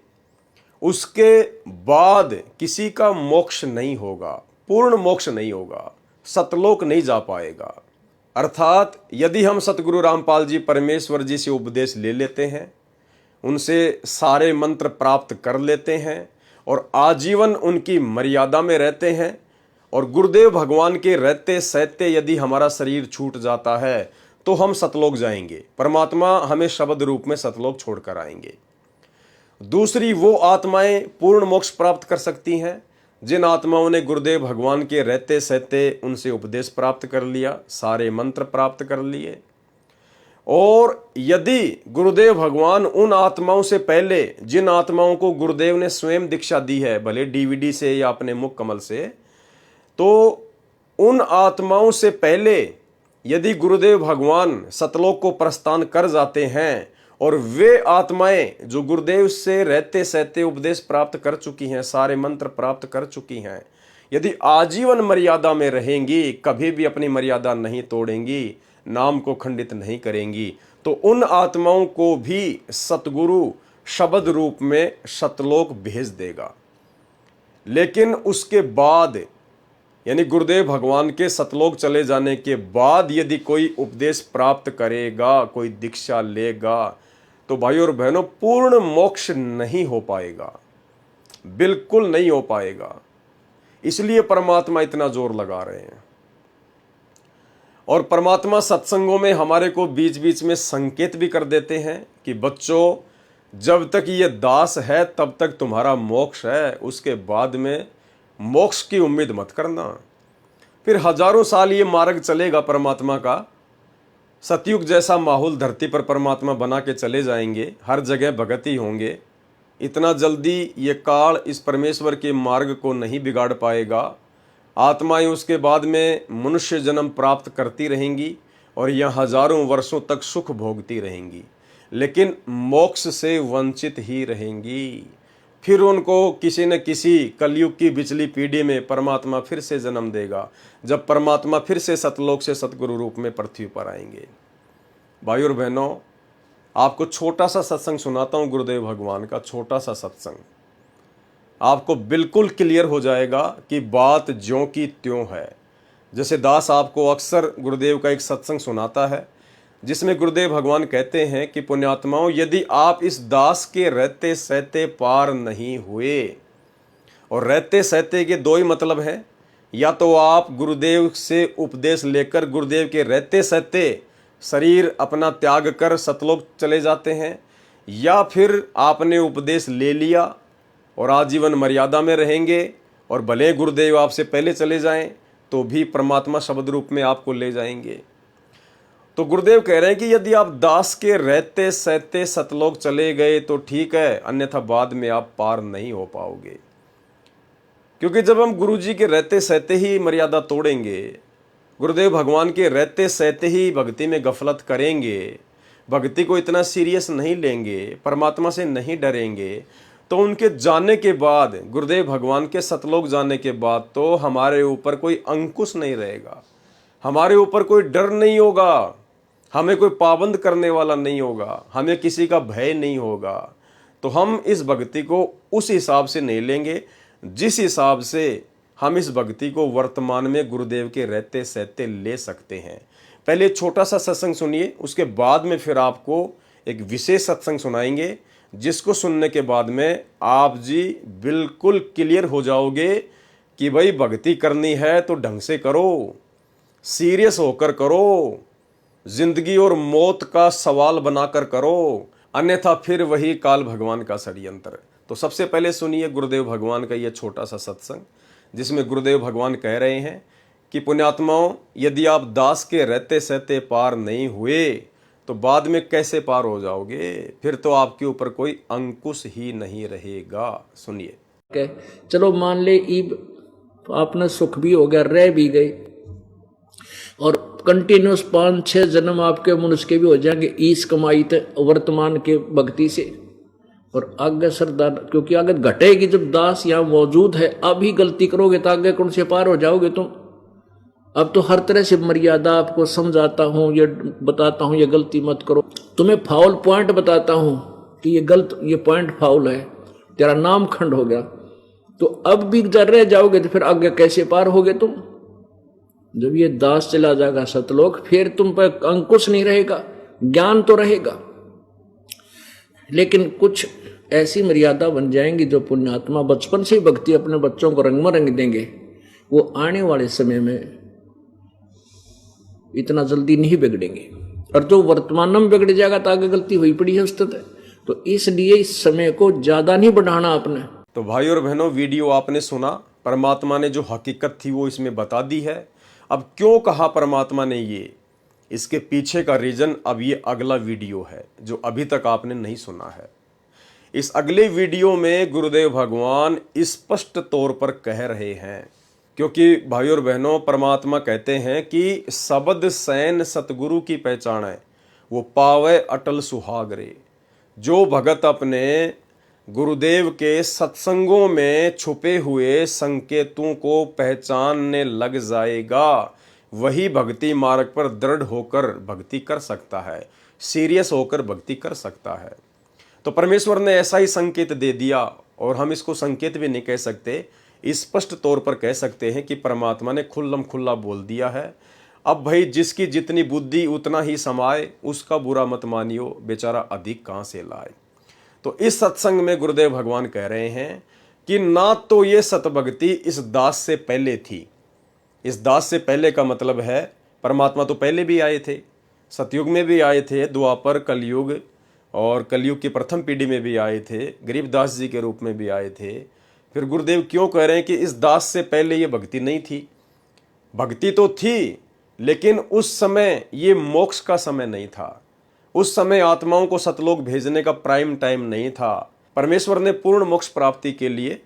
उसके बाद किसी का मोक्ष नहीं होगा, पूर्ण मोक्ष नहीं होगा, सतलोक नहीं जा पाएगा। अर्थात यदि हम सतगुरु रामपाल जी परमेश्वर जी से उपदेश ले लेते हैं, उनसे सारे मंत्र प्राप्त कर लेते हैं और आजीवन उनकी मर्यादा में रहते हैं, और गुरुदेव भगवान के रहते सहते यदि हमारा शरीर छूट जाता है तो हम सतलोक जाएंगे, परमात्मा हमें शब्द रूप में सतलोक छोड़कर आएंगे। दूसरी वो आत्माएं पूर्ण मोक्ष प्राप्त कर सकती हैं जिन आत्माओं ने गुरुदेव भगवान के रहते सहते उनसे उपदेश प्राप्त कर लिया, सारे मंत्र प्राप्त कर लिए। और यदि गुरुदेव भगवान उन आत्माओं से पहले, जिन आत्माओं को गुरुदेव ने स्वयं दीक्षा दी है, भले डीवीडी से या अपने मुख कमल से, तो उन आत्माओं से पहले यदि गुरुदेव भगवान सतलोक को प्रस्थान कर जाते हैं और वे आत्माएं जो गुरुदेव से रहते सहते उपदेश प्राप्त कर चुकी हैं, सारे मंत्र प्राप्त कर चुकी हैं, यदि आजीवन मर्यादा में रहेंगी, कभी भी अपनी मर्यादा नहीं तोड़ेंगी, नाम को खंडित नहीं करेंगी, तो उन आत्माओं को भी सतगुरु शब्द रूप में सतलोक भेज देगा। लेकिन उसके बाद, यानी गुरुदेव भगवान के सतलोक चले जाने के बाद यदि कोई उपदेश प्राप्त करेगा, कोई दीक्षा लेगा, तो भाई और बहनों पूर्ण मोक्ष नहीं हो पाएगा, बिल्कुल नहीं हो पाएगा। इसलिए परमात्मा इतना जोर लगा रहे हैं। और परमात्मा सत्संगों में हमारे को बीच बीच में संकेत भी कर देते हैं कि बच्चों, जब तक ये दास है तब तक तुम्हारा मोक्ष है, उसके बाद में मोक्ष की उम्मीद मत करना। फिर हजारों साल ये मार्ग चलेगा परमात्मा का, सतयुग जैसा माहौल धरती पर परमात्मा बना के चले जाएंगे, हर जगह भगत ही होंगे। इतना जल्दी ये काल इस परमेश्वर के मार्ग को नहीं बिगाड़ पाएगा। आत्माएं उसके बाद में मनुष्य जन्म प्राप्त करती रहेंगी और यह हजारों वर्षों तक सुख भोगती रहेंगी, लेकिन मोक्ष से वंचित ही रहेंगी। फिर उनको किसी न किसी कलयुग की बिचली पीढ़ी में परमात्मा फिर से जन्म देगा, जब परमात्मा फिर से सतलोक से सतगुरु रूप में पृथ्वी पर आएंगे। भाई और बहनों, आपको छोटा सा सत्संग सुनाता हूँ, गुरुदेव भगवान का छोटा सा सत्संग, आपको बिल्कुल क्लियर हो जाएगा कि बात ज्यों की त्यों है। जैसे दास आपको अक्सर गुरुदेव का एक सत्संग सुनाता है, जिसमें गुरुदेव भगवान कहते हैं कि पुण्यात्माओं, यदि आप इस दास के रहते सहते पार नहीं हुए, और रहते सहते के दो ही मतलब हैं, या तो आप गुरुदेव से उपदेश लेकर गुरुदेव के रहते सहते शरीर अपना त्याग कर सतलोक चले जाते हैं, या फिर आपने उपदेश ले लिया और आजीवन मर्यादा में रहेंगे, और भले गुरुदेव आपसे पहले चले जाएं तो भी परमात्मा शब्द रूप में आपको ले जाएंगे। तो गुरुदेव कह रहे हैं कि यदि आप दास के रहते सहते सतलोक चले गए तो ठीक है, अन्यथा बाद में आप पार नहीं हो पाओगे। क्योंकि जब हम गुरु जी के रहते सहते ही मर्यादा तोड़ेंगे, गुरुदेव भगवान के रहते सहते ही भक्ति में गफलत करेंगे, भक्ति को इतना सीरियस नहीं लेंगे, परमात्मा से नहीं डरेंगे, तो उनके जाने के बाद, गुरुदेव भगवान के सतलोक जाने के बाद तो हमारे ऊपर कोई अंकुश नहीं रहेगा, हमारे ऊपर कोई डर नहीं होगा, हमें कोई पाबंद करने वाला नहीं होगा, हमें किसी का भय नहीं होगा। तो हम इस भक्ति को उस हिसाब से नहीं लेंगे जिस हिसाब से हम इस भक्ति को वर्तमान में गुरुदेव के रहते सहते ले सकते हैं। पहले छोटा सा सत्संग सुनिए, उसके बाद में फिर आपको एक विशेष सत्संग सुनाएंगे, जिसको सुनने के बाद में आप जी बिल्कुल क्लियर हो जाओगे कि भाई भक्ति करनी है तो ढंग से करो, सीरियस होकर करो, जिंदगी और मौत का सवाल बनाकर करो, अन्यथा फिर वही काल भगवान का षड्यंत्र। तो सबसे पहले सुनिए गुरुदेव भगवान का यह छोटा सा सत्संग, जिसमें गुरुदेव भगवान कह रहे हैं कि पुण्यात्माओं, यदि आप दास के रहते सहते पार नहीं हुए तो बाद में कैसे पार हो जाओगे, फिर तो आपके ऊपर कोई अंकुश ही नहीं रहेगा। सुनिए। चलो मान ले इब तो आपने सुख भी हो गया, रह भी गए, और कंटिन्यूस 5-6 जन्म आपके मनुष्य के भी हो जाएंगे इस कमाई थे वर्तमान के भक्ति से। और आगे श्रद्धा, क्योंकि आगे घटेगी जब दास यहाँ मौजूद है। अभी गलती करोगे तो आगे कौन से पार हो जाओगे तुम। अब तो हर तरह से मर्यादा आपको समझाता हूँ, ये बताता हूँ ये गलती मत करो, तुम्हें फाउल पॉइंट बताता हूँ कि ये गलत, ये पॉइंट फाउल है, तेरा नाम खंड हो गया। तो अब भी जब रह जाओगे तो फिर आगे कैसे पार होगे तुम। जब ये दास चला जाएगा सतलोक, फिर तुम पर अंकुश नहीं रहेगा, ज्ञान तो रहेगा, लेकिन कुछ ऐसी मर्यादा बन जाएंगी जो पुण्यात्मा बचपन से ही भक्ति अपने बच्चों को रंग में रंग देंगे, वो आने वाले समय में इतना जल्दी नहीं बिगड़ेंगे। और जो वर्तमान में बिगड़ जाएगा तो आगे गलती हुई पड़ी है उस तक। तो इसलिए इस समय को ज्यादा नहीं बढ़ाना आपने। तो भाई और बहनों, वीडियो आपने सुना, परमात्मा ने जो हकीकत थी वो इसमें बता दी है। अब क्यों कहा परमात्मा ने ये, इसके पीछे का रीजन अब ये अगला वीडियो है जो अभी तक आपने नहीं सुना है। इस अगले वीडियो में गुरुदेव भगवान स्पष्ट तौर पर कह रहे हैं, क्योंकि भाई और बहनों, परमात्मा कहते हैं कि शब्द सैन सतगुरु की पहचान है, वो पावे अटल सुहागरे। जो भगत अपने गुरुदेव के सत्संगों में छुपे हुए संकेतों को पहचानने लग जाएगा, वही भक्ति मार्ग पर दृढ़ होकर भक्ति कर सकता है, सीरियस होकर भक्ति कर सकता है। तो परमेश्वर ने ऐसा ही संकेत दे दिया, और हम इसको संकेत भी नहीं कह सकते, स्पष्ट तौर पर कह सकते हैं कि परमात्मा ने खुल्लम खुल्ला बोल दिया है। अब भाई जिसकी जितनी बुद्धि उतना ही समाए, उसका बुरा मत मानियो, बेचारा अधिक कहाँ से लाए। तो इस सत्संग में गुरुदेव भगवान कह रहे हैं कि ना तो ये सतभक्ति इस दास से पहले थी। इस दास से पहले का मतलब है परमात्मा तो पहले भी आए थे, सतयुग में भी आए थे, द्वापर, कलयुग और कलयुग की प्रथम पीढ़ी में भी आए थे, गरीबदास जी के रूप में भी आए थे। फिर गुरुदेव क्यों कह रहे हैं कि इस दास से पहले ये भक्ति नहीं थी। भक्ति तो थी, लेकिन उस समय ये मोक्ष का समय नहीं था। उस समय आत्माओं को सतलोक भेजने का प्राइम टाइम नहीं था। परमेश्वर ने पूर्ण मोक्ष प्राप्ति के लिए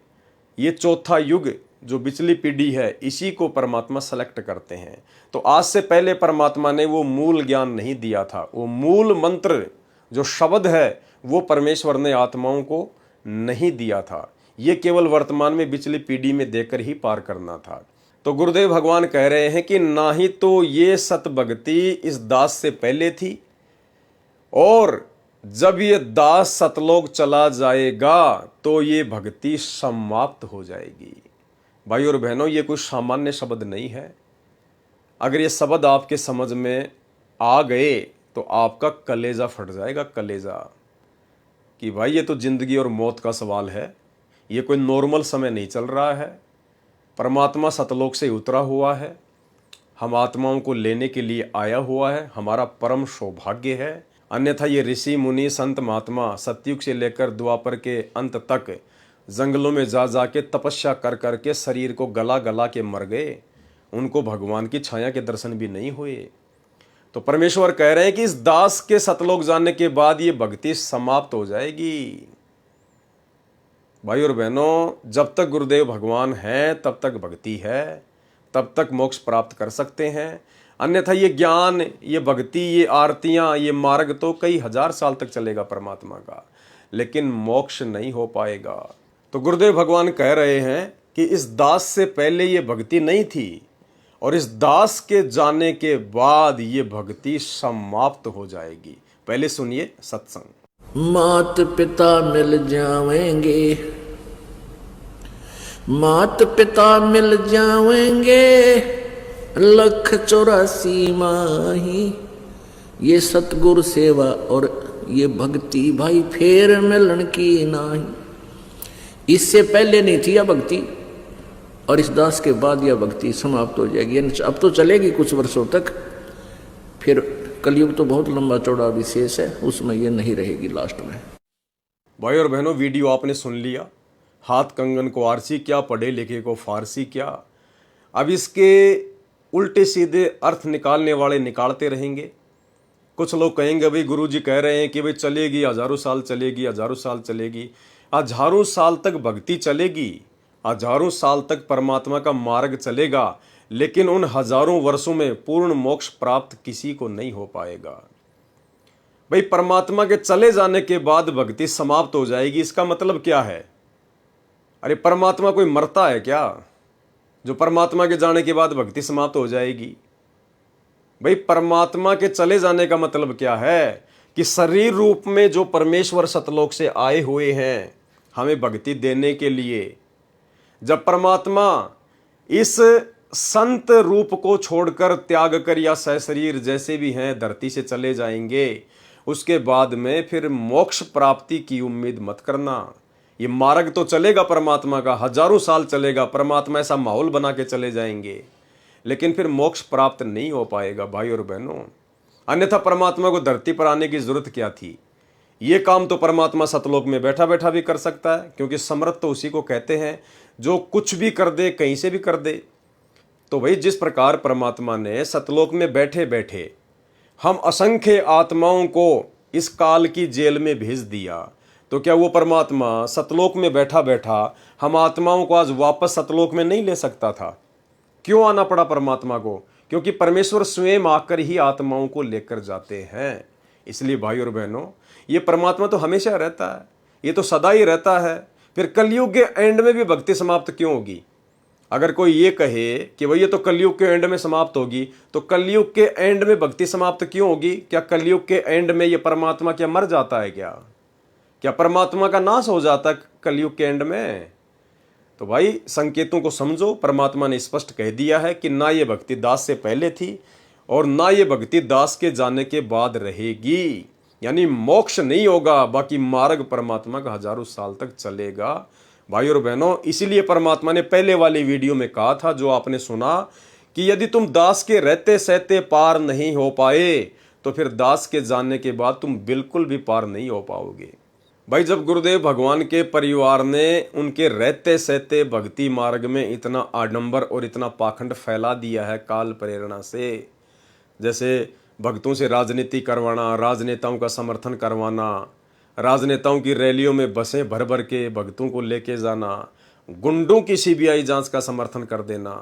ये चौथा युग जो पिछली पीढ़ी है, इसी को परमात्मा सेलेक्ट करते हैं। तो आज से पहले परमात्मा ने वो मूल ज्ञान नहीं दिया था, वो मूल मंत्र जो शब्द है वो परमेश्वर ने आत्माओं को नहीं दिया था। ये केवल वर्तमान में पिछली पीढ़ी में देकर ही पार करना था। तो गुरुदेव भगवान कह रहे हैं कि ना ही तो ये सत भक्ति इस दास से पहले थी, और जब ये दास सतलोक चला जाएगा तो ये भक्ति समाप्त हो जाएगी। भाई और बहनों, ये कोई सामान्य शब्द नहीं है। अगर ये शब्द आपके समझ में आ गए तो आपका कलेजा फट जाएगा, कलेजा, कि भाई ये तो जिंदगी और मौत का सवाल है, ये कोई नॉर्मल समय नहीं चल रहा है। परमात्मा सतलोक से उतरा हुआ है, हम आत्माओं को लेने के लिए आया हुआ है, हमारा परम सौभाग्य है। अन्यथा ये ऋषि मुनि संत महात्मा सतयुग से लेकर द्वापर के अंत तक जंगलों में जा जाके तपस्या कर करके शरीर को गला गला के मर गए, उनको भगवान की छाया के दर्शन भी नहीं हुए। तो परमेश्वर कह रहे हैं कि इस दास के सतलोक जाने के बाद ये भक्ति समाप्त हो जाएगी। भाई और बहनों, जब तक गुरुदेव भगवान हैं तब तक भक्ति है, तब तक मोक्ष प्राप्त कर सकते हैं। अन्यथा ये ज्ञान, ये भक्ति, ये आरतियां, ये मार्ग तो कई हजार साल तक चलेगा परमात्मा का, लेकिन मोक्ष नहीं हो पाएगा। तो गुरुदेव भगवान कह रहे हैं कि इस दास से पहले ये भक्ति नहीं थी, और इस दास के जाने के बाद ये भक्ति समाप्त हो जाएगी। पहले सुनिए सत्संग। मात पिता मिल जावेंगे, मात पिता मिल जावेंगे, 1,84 माही, ये सतगुरु सेवा और ये भक्ति भाई फेर मिलन की नाही। इससे पहले नहीं थी यह भक्ति, और इस दास के बाद यह भक्ति समाप्त हो जाएगी। अब तो चलेगी कुछ वर्षों तक, फिर कलयुग तो बहुत लंबा चौड़ा विशेष है, उसमें ये नहीं रहेगी लास्ट में। भाई और बहनों, वीडियो आपने सुन लिया। हाथ कंगन को आरसी क्या, पढ़े लिखे को फारसी क्या। अब इसके उल्टे सीधे अर्थ निकालने वाले निकालते रहेंगे। कुछ लोग कहेंगे भाई गुरुजी कह रहे हैं कि भाई चलेगी, हजारों साल चलेगी, हजारों साल चलेगी। हजारों साल तक भक्ति चलेगी, हजारों साल तक परमात्मा का मार्ग चलेगा, लेकिन उन हजारों वर्षों में पूर्ण मोक्ष प्राप्त किसी को नहीं हो पाएगा। भाई परमात्मा के चले जाने के बाद भक्ति समाप्त हो जाएगी, इसका मतलब क्या है? अरे परमात्मा कोई मरता है क्या जो परमात्मा के जाने के बाद भक्ति समाप्त हो जाएगी? भाई परमात्मा के चले जाने का मतलब क्या है कि शरीर रूप में जो परमेश्वर सतलोक से आए हुए हैं हमें भक्ति देने के लिए, जब परमात्मा इस संत रूप को छोड़कर त्याग कर या सशरीर जैसे भी हैं धरती से चले जाएंगे, उसके बाद में फिर मोक्ष प्राप्ति की उम्मीद मत करना। ये मार्ग तो चलेगा परमात्मा का, हजारों साल चलेगा, परमात्मा ऐसा माहौल बना के चले जाएंगे, लेकिन फिर मोक्ष प्राप्त नहीं हो पाएगा भाई और बहनों। अन्यथा परमात्मा को धरती पर आने की जरूरत क्या थी? ये काम तो परमात्मा सतलोक में बैठा बैठा भी कर सकता है, क्योंकि समर्थ तो उसी को कहते हैं जो कुछ भी कर दे, कहीं से भी कर दे। तो भाई जिस प्रकार परमात्मा ने सतलोक में बैठे बैठे हम असंख्य आत्माओं को इस काल की जेल में भेज दिया, तो क्या वो परमात्मा सतलोक में बैठा बैठा हम आत्माओं को आज वापस सतलोक में नहीं ले सकता था? क्यों आना पड़ा परमात्मा को? क्योंकि परमेश्वर स्वयं आकर ही आत्माओं को लेकर जाते हैं। इसलिए भाई और बहनों, ये परमात्मा तो हमेशा रहता है, ये तो सदा ही रहता है। फिर कलयुग के एंड में भी भक्ति समाप्त क्यों होगी? अगर कोई ये कहे कि भाई ये तो कलयुग के एंड में समाप्त होगी, तो कलयुग के एंड में भक्ति समाप्त क्यों होगी? क्या कलयुग के एंड में ये परमात्मा क्या मर जाता है क्या? क्या परमात्मा का नाश हो जाता है कलयुग के एंड में? तो भाई संकेतों को समझो। परमात्मा ने स्पष्ट कह दिया है कि ना ये भक्ति दास से पहले थी और ना ये भक्ति दास के जाने के बाद रहेगी। यानी मोक्ष नहीं होगा, बाकी मार्ग परमात्मा का हजारों साल तक चलेगा भाई और बहनों। इसीलिए परमात्मा ने पहले वाली वीडियो में कहा था, जो आपने सुना, कि यदि तुम दास के रहते सहते पार नहीं हो पाए तो फिर दास के जाने के बाद तुम बिल्कुल भी पार नहीं हो पाओगे। भाई जब गुरुदेव भगवान के परिवार ने उनके रहते सहते भक्ति मार्ग में इतना आडंबर और इतना पाखंड फैला दिया है काल प्रेरणा से, जैसे भक्तों से राजनीति करवाना, राजनेताओं का समर्थन करवाना, राजनेताओं की रैलियों में बसें भर भर के भक्तों को लेके जाना, गुंडों की सीबीआई जांच का समर्थन कर देना,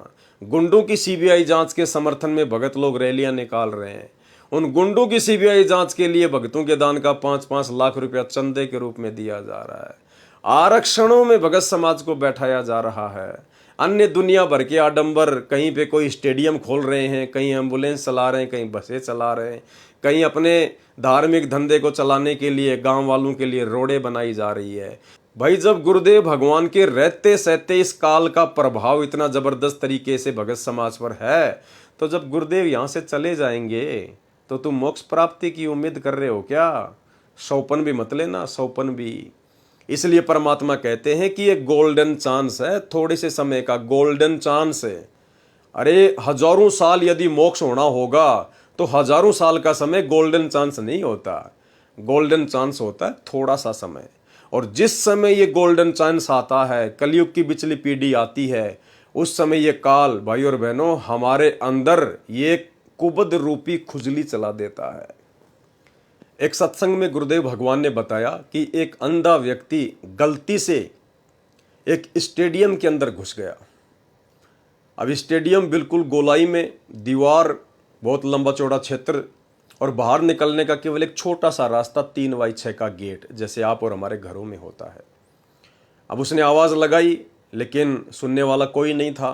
गुंडों की सीबीआई जांच के समर्थन में भगत लोग रैलियां निकाल रहे हैं, उन गुंडों की सीबीआई जांच के लिए भक्तों के दान का 5-5 लाख रुपया चंदे के रूप में दिया जा रहा है, आरक्षणों में भगत समाज को बैठाया जा रहा है, अन्य दुनिया भर के आडंबर, कहीं पे कोई स्टेडियम खोल रहे हैं, कहीं एम्बुलेंस चला रहे हैं, कहीं बसें चला रहे हैं, कहीं अपने धार्मिक धंधे को चलाने के लिए गांव वालों के लिए रोडें बनाई जा रही है। भाई जब गुरुदेव भगवान के रहते सहते इस काल का प्रभाव इतना जबरदस्त तरीके से भगत समाज पर है, तो जब गुरुदेव यहाँ से चले जाएंगे तो तुम मोक्ष प्राप्ति की उम्मीद कर रहे हो क्या? सौपन भी मत लेना, सौपन भी। इसलिए परमात्मा कहते हैं कि ये गोल्डन चांस है, थोड़े से समय का गोल्डन चांस है। अरे हजारों साल यदि मोक्ष होना होगा तो हजारों साल का समय गोल्डन चांस नहीं होता। गोल्डन चांस होता है थोड़ा सा समय, और जिस समय ये गोल्डन चांस आता है, कलयुग की बिचली पीढ़ी आती है, उस समय ये काल भाई और बहनों हमारे अंदर ये कुबद रूपी खुजली चला देता है। एक सत्संग में गुरुदेव भगवान ने बताया कि एक अंधा व्यक्ति गलती से एक स्टेडियम के अंदर घुस गया। अब स्टेडियम बिल्कुल गोलाई में, दीवार, बहुत लंबा चौड़ा क्षेत्र, और बाहर निकलने का केवल एक छोटा सा रास्ता, 3x6 का गेट, जैसे आप और हमारे घरों में होता है। अब उसने आवाज़ लगाई, लेकिन सुनने वाला कोई नहीं था।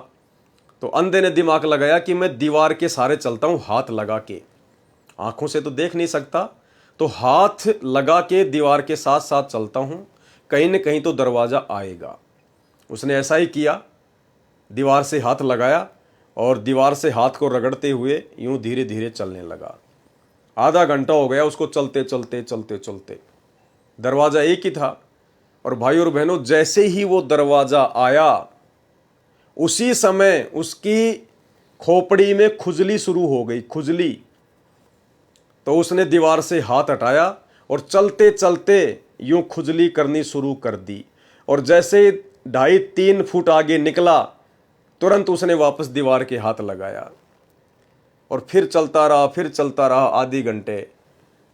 तो अंधे ने दिमाग लगाया कि मैं दीवार के सहारे चलता हूँ, हाथ लगा के, आंखों से तो देख नहीं सकता, तो हाथ लगा के दीवार के साथ साथ चलता हूँ, कहीं न कहीं तो दरवाज़ा आएगा। उसने ऐसा ही किया, दीवार से हाथ लगाया और दीवार से हाथ को रगड़ते हुए यूं धीरे धीरे चलने लगा। आधा घंटा हो गया उसको चलते चलते चलते चलते। दरवाज़ा एक ही था, और भाई और बहनों जैसे ही वो दरवाज़ा आया, उसी समय उसकी खोपड़ी में खुजली शुरू हो गई, खुजली। तो उसने दीवार से हाथ हटाया और चलते चलते यूं खुजली करनी शुरू कर दी, और जैसे 2.5-3 फुट आगे निकला, तुरंत उसने वापस दीवार के हाथ लगाया और फिर चलता रहा, फिर चलता रहा आधे घंटे।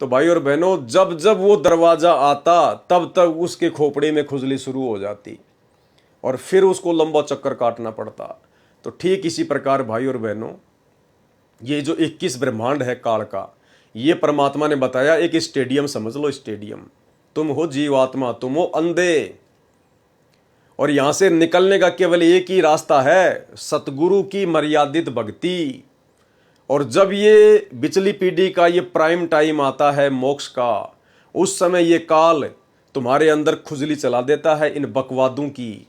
तो भाई और बहनों जब जब वो दरवाज़ा आता तब तक उसके खोपड़े में खुजली शुरू हो जाती। और फिर उसको लंबा चक्कर काटना पड़ता। तो ठीक इसी प्रकार भाई और बहनों, ये जो 21 ब्रह्मांड है काल का, ये परमात्मा ने बताया एक स्टेडियम समझ लो, स्टेडियम। तुम हो जीवात्मा, तुम हो अंधे, और यहां से निकलने का केवल एक ही रास्ता है, सतगुरु की मर्यादित भक्ति। और जब ये बिचली पीढ़ी का ये प्राइम टाइम आता है मोक्ष का, उस समय ये काल तुम्हारे अंदर खुजली चला देता है इन बकवादों की।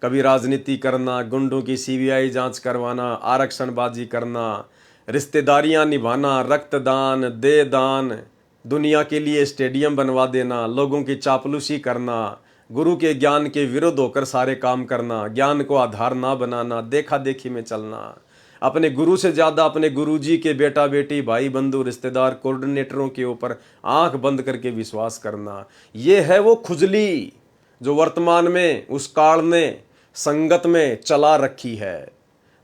कभी राजनीति करना, गुंडों की सीबीआई जांच करवाना, आरक्षणबाजी करना, रिश्तेदारियां निभाना, रक्तदान, दे दान, दुनिया के लिए स्टेडियम बनवा देना, लोगों की चापलूसी करना, गुरु के ज्ञान के विरुद्ध होकर सारे काम करना, ज्ञान को आधार ना बनाना, देखा देखी में चलना, अपने गुरु से ज्यादा अपने गुरुजी के बेटा बेटी भाई बंधु रिश्तेदार कोऑर्डिनेटरों के ऊपर आंख बंद करके विश्वास करना, ये है वो खुजली जो वर्तमान में उस काल ने संगत में चला रखी है।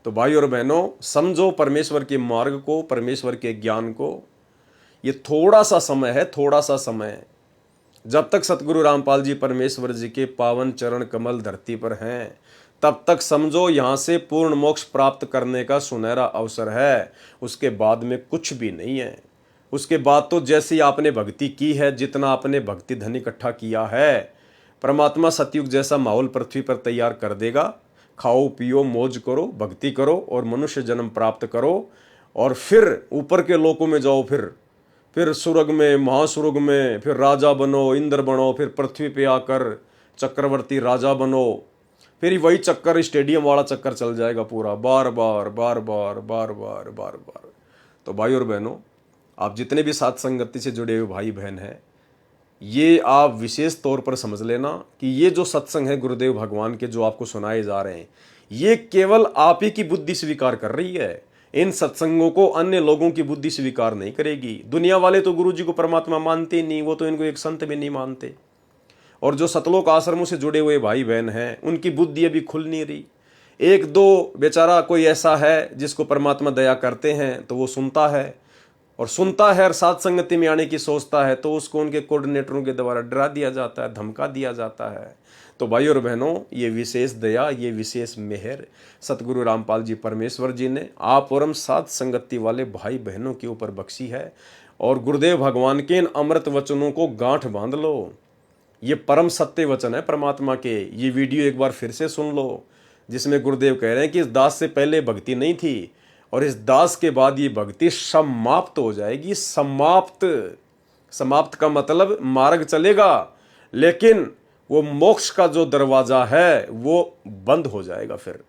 तो भाई और बहनों, समझो परमेश्वर के मार्ग को, परमेश्वर के ज्ञान को। ये थोड़ा सा समय है, थोड़ा सा समय। जब तक सतगुरु रामपाल जी परमेश्वर जी के पावन चरण कमल धरती पर हैं, तब तक समझो यहां से पूर्ण मोक्ष प्राप्त करने का सुनहरा अवसर है। उसके बाद में कुछ भी नहीं है। उसके बाद तो जैसी आपने भक्ति की है, जितना आपने भक्ति धन इकट्ठा किया है, परमात्मा सतयुग जैसा माहौल पृथ्वी पर तैयार कर देगा। खाओ पियो मौज करो, भक्ति करो और मनुष्य जन्म प्राप्त करो, और फिर ऊपर के लोकों में जाओ, फिर सुरग में, महासुरग में, फिर राजा बनो, इंद्र बनो, फिर पृथ्वी पे आकर चक्रवर्ती राजा बनो। फिर वही चक्कर, स्टेडियम वाला चक्कर चल जाएगा पूरा, बार बार बार बार बार बार बार बार। तो भाई और बहनों, आप जितने भी साथ संगति से जुड़े हुए भाई बहन हैं, ये आप विशेष तौर पर समझ लेना कि ये जो सत्संग है गुरुदेव भगवान के जो आपको सुनाए जा रहे हैं, ये केवल आप ही की बुद्धि स्वीकार कर रही है। इन सत्संगों को अन्य लोगों की बुद्धि स्वीकार नहीं करेगी। दुनिया वाले तो गुरु जी को परमात्मा मानते ही नहीं, वो तो इनको एक संत भी नहीं मानते। और जो सतलोक आश्रमों से जुड़े हुए भाई बहन हैं, उनकी बुद्धि अभी खुल नहीं रही। एक दो बेचारा कोई ऐसा है जिसको परमात्मा दया करते हैं तो वो सुनता है, और साथ संगति में आने की सोचता है तो उसको उनके कोऑर्डिनेटरों के द्वारा डरा दिया जाता है, धमका दिया जाता है। तो भाई और बहनों, ये विशेष दया, ये विशेष मेहर सतगुरु रामपाल जी परमेश्वर जी ने आप और हम साथ संगति वाले भाई बहनों के ऊपर बख्शी है। और गुरुदेव भगवान के इन अमृत वचनों को गांठ बांध लो। ये परम सत्य वचन है परमात्मा के। ये वीडियो एक बार फिर से सुन लो, जिसमें गुरुदेव कह रहे हैं कि इस दास से पहले भक्ति नहीं थी और इस दास के बाद ये भक्ति समाप्त हो जाएगी। समाप्त का मतलब मार्ग चलेगा, लेकिन वो मोक्ष का जो दरवाजा है वो बंद हो जाएगा। फिर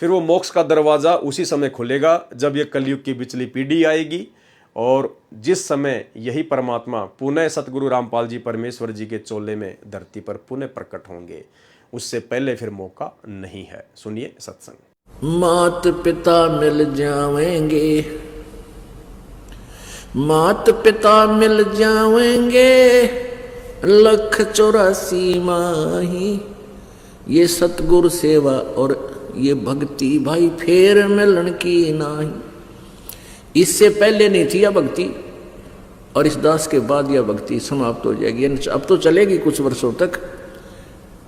वो मोक्ष का दरवाजा उसी समय खुलेगा जब ये कलयुग की बिचली पीढ़ी आएगी, और जिस समय यही परमात्मा पुनः सतगुरु रामपाल जी परमेश्वर जी के चोले में धरती पर पुनः प्रकट होंगे। उससे पहले फिर मौका नहीं है। सुनिए सत्संग। मात पिता मिल जाएंगे, मात पिता मिल जाएंगे, 184 माही, ये सतगुरु सेवा और ये भक्ति भाई फेर मिलन की नाही। इससे पहले नहीं थी यह भक्ति, और इस दास के बाद यह भक्ति समाप्त हो जाएगी। अब तो चलेगी कुछ वर्षों तक,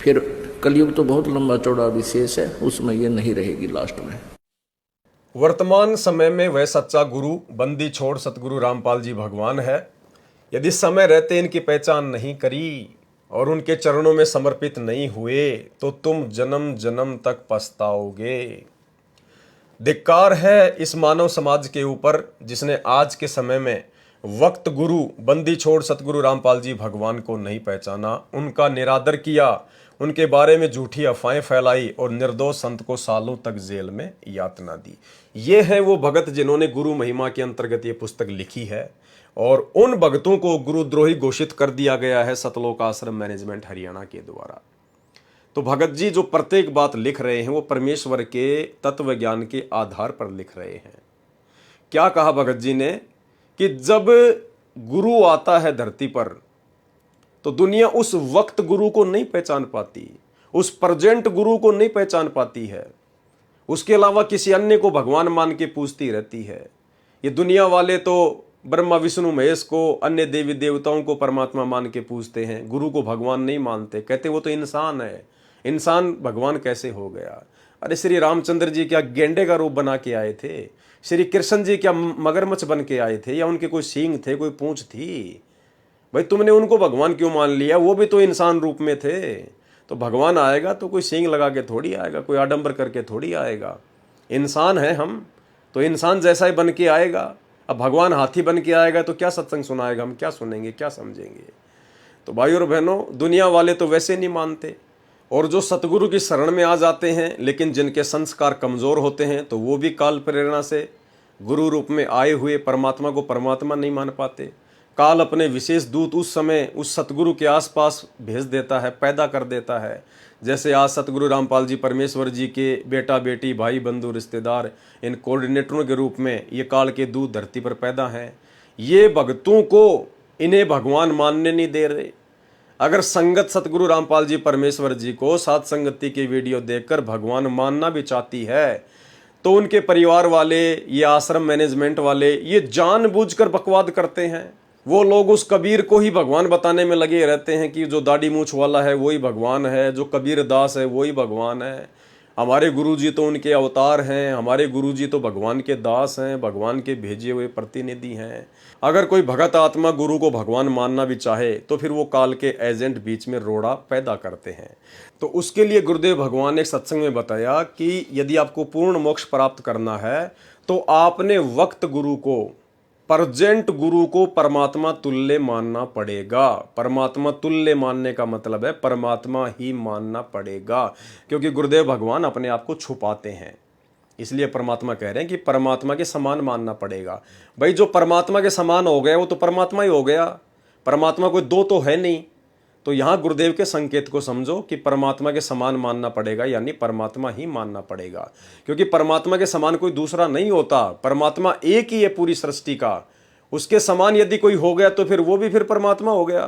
फिर कलयुग तो बहुत लंबा चौड़ा विशेष है, उसमें ये नहीं रहेगी लास्ट में। वर्तमान समय में वह सच्चा गुरु बंदी छोड़ सतगुरु रामपाल जी भगवान है। यदि समय रहते इनकी पहचान नहीं करी और उनके चरणों में समर्पित नहीं हुए तो तुम जन्म जन्म तक पछताओगे। धिक्कार है इस मानव समाज के ऊपर जिसने आज के समय में वक्त गुरु बंदी छोड़ सतगुरु रामपाल जी भगवान को नहीं पहचाना, उनका निरादर किया, उनके बारे में झूठी अफवाहें फैलाई और निर्दोष संत को सालों तक जेल में यातना दी। ये हैं वो भगत जिन्होंने गुरु महिमा के अंतर्गत ये पुस्तक लिखी है, और उन भगतों को गुरुद्रोही घोषित कर दिया गया है सतलोक आश्रम मैनेजमेंट हरियाणा के द्वारा। तो भगत जी जो प्रत्येक बात लिख रहे हैं वो परमेश्वर के तत्व ज्ञान के आधार पर लिख रहे हैं। क्या कहा भगत जी ने कि जब गुरु आता है धरती पर तो दुनिया उस वक्त गुरु को नहीं पहचान पाती, उस प्रेजेंट गुरु को नहीं पहचान पाती है, उसके अलावा किसी अन्य को भगवान मान के पूजती रहती है। ये दुनिया वाले तो ब्रह्मा विष्णु महेश को, अन्य देवी देवताओं को परमात्मा मान के पूजते हैं, गुरु को भगवान नहीं मानते, कहते वो तो इंसान है, इंसान भगवान कैसे हो गया? अरे श्री रामचंद्र जी क्या गेंडे का रूप बना के आए थे? श्री कृष्ण जी क्या मगरमच्छ बन के आए थे? या उनके कोई सींग थे, कोई पूंछ थी? भाई तुमने उनको भगवान क्यों मान लिया? वो भी तो इंसान रूप में थे। तो भगवान आएगा तो कोई सींग लगा के थोड़ी आएगा, कोई आडंबर करके थोड़ी आएगा। इंसान है हम, तो इंसान जैसा ही बन के आएगा। अब भगवान हाथी बन के आएगा तो क्या सत्संग सुनाएगा? हम क्या सुनेंगे, क्या समझेंगे? तो भाई और बहनों, दुनिया वाले तो वैसे नहीं मानते, और जो सतगुरु की शरण में आ जाते हैं लेकिन जिनके संस्कार कमज़ोर होते हैं तो वो भी काल प्रेरणा से गुरु रूप में आए हुए परमात्मा को परमात्मा नहीं मान पाते। काल अपने विशेष दूत उस समय उस सतगुरु के आसपास भेज देता है, पैदा कर देता है। जैसे आज सतगुरु रामपाल जी परमेश्वर जी के बेटा बेटी भाई बंधु रिश्तेदार इन कोऑर्डिनेटरों के रूप में ये काल के दूत धरती पर पैदा हैं। ये भक्तों को इन्हें भगवान मानने नहीं दे रहे। अगर संगत सतगुरु रामपाल जी परमेश्वर जी को सात संगति की वीडियो देखकर भगवान मानना भी चाहती है तो उनके परिवार वाले, ये आश्रम मैनेजमेंट वाले, ये जानबूझकर बकवाद करते हैं। वो लोग उस कबीर को ही भगवान बताने में लगे रहते हैं कि जो दाढ़ी मूछ वाला है वही भगवान है, जो कबीर दास है वही भगवान है। हमारे गुरुजी तो उनके अवतार हैं, हमारे गुरुजी तो भगवान के दास हैं, भगवान के भेजे हुए प्रतिनिधि हैं। अगर कोई भगत आत्मा गुरु को भगवान मानना भी चाहे तो फिर वो काल के एजेंट बीच में रोड़ा पैदा करते हैं। तो उसके लिए गुरुदेव भगवान ने एक सत्संग में बताया कि यदि आपको पूर्ण मोक्ष प्राप्त करना है तो आपने वक्त गुरु को, प्रजेंट गुरु को परमात्मा तुल्य मानना पड़ेगा। परमात्मा तुल्य मानने का मतलब है परमात्मा ही मानना पड़ेगा, क्योंकि गुरुदेव भगवान अपने आप को छुपाते हैं, इसलिए परमात्मा कह रहे हैं कि परमात्मा के समान मानना पड़ेगा। भाई जो परमात्मा के समान हो गया वो तो परमात्मा ही हो गया, परमात्मा कोई दो तो है नहीं। तो यहाँ गुरुदेव के संकेत को समझो कि परमात्मा के समान मानना पड़ेगा, यानी परमात्मा ही मानना पड़ेगा, क्योंकि परमात्मा के समान कोई दूसरा नहीं होता। परमात्मा एक ही है पूरी सृष्टि का, उसके समान यदि कोई हो गया तो फिर वो भी फिर परमात्मा हो गया।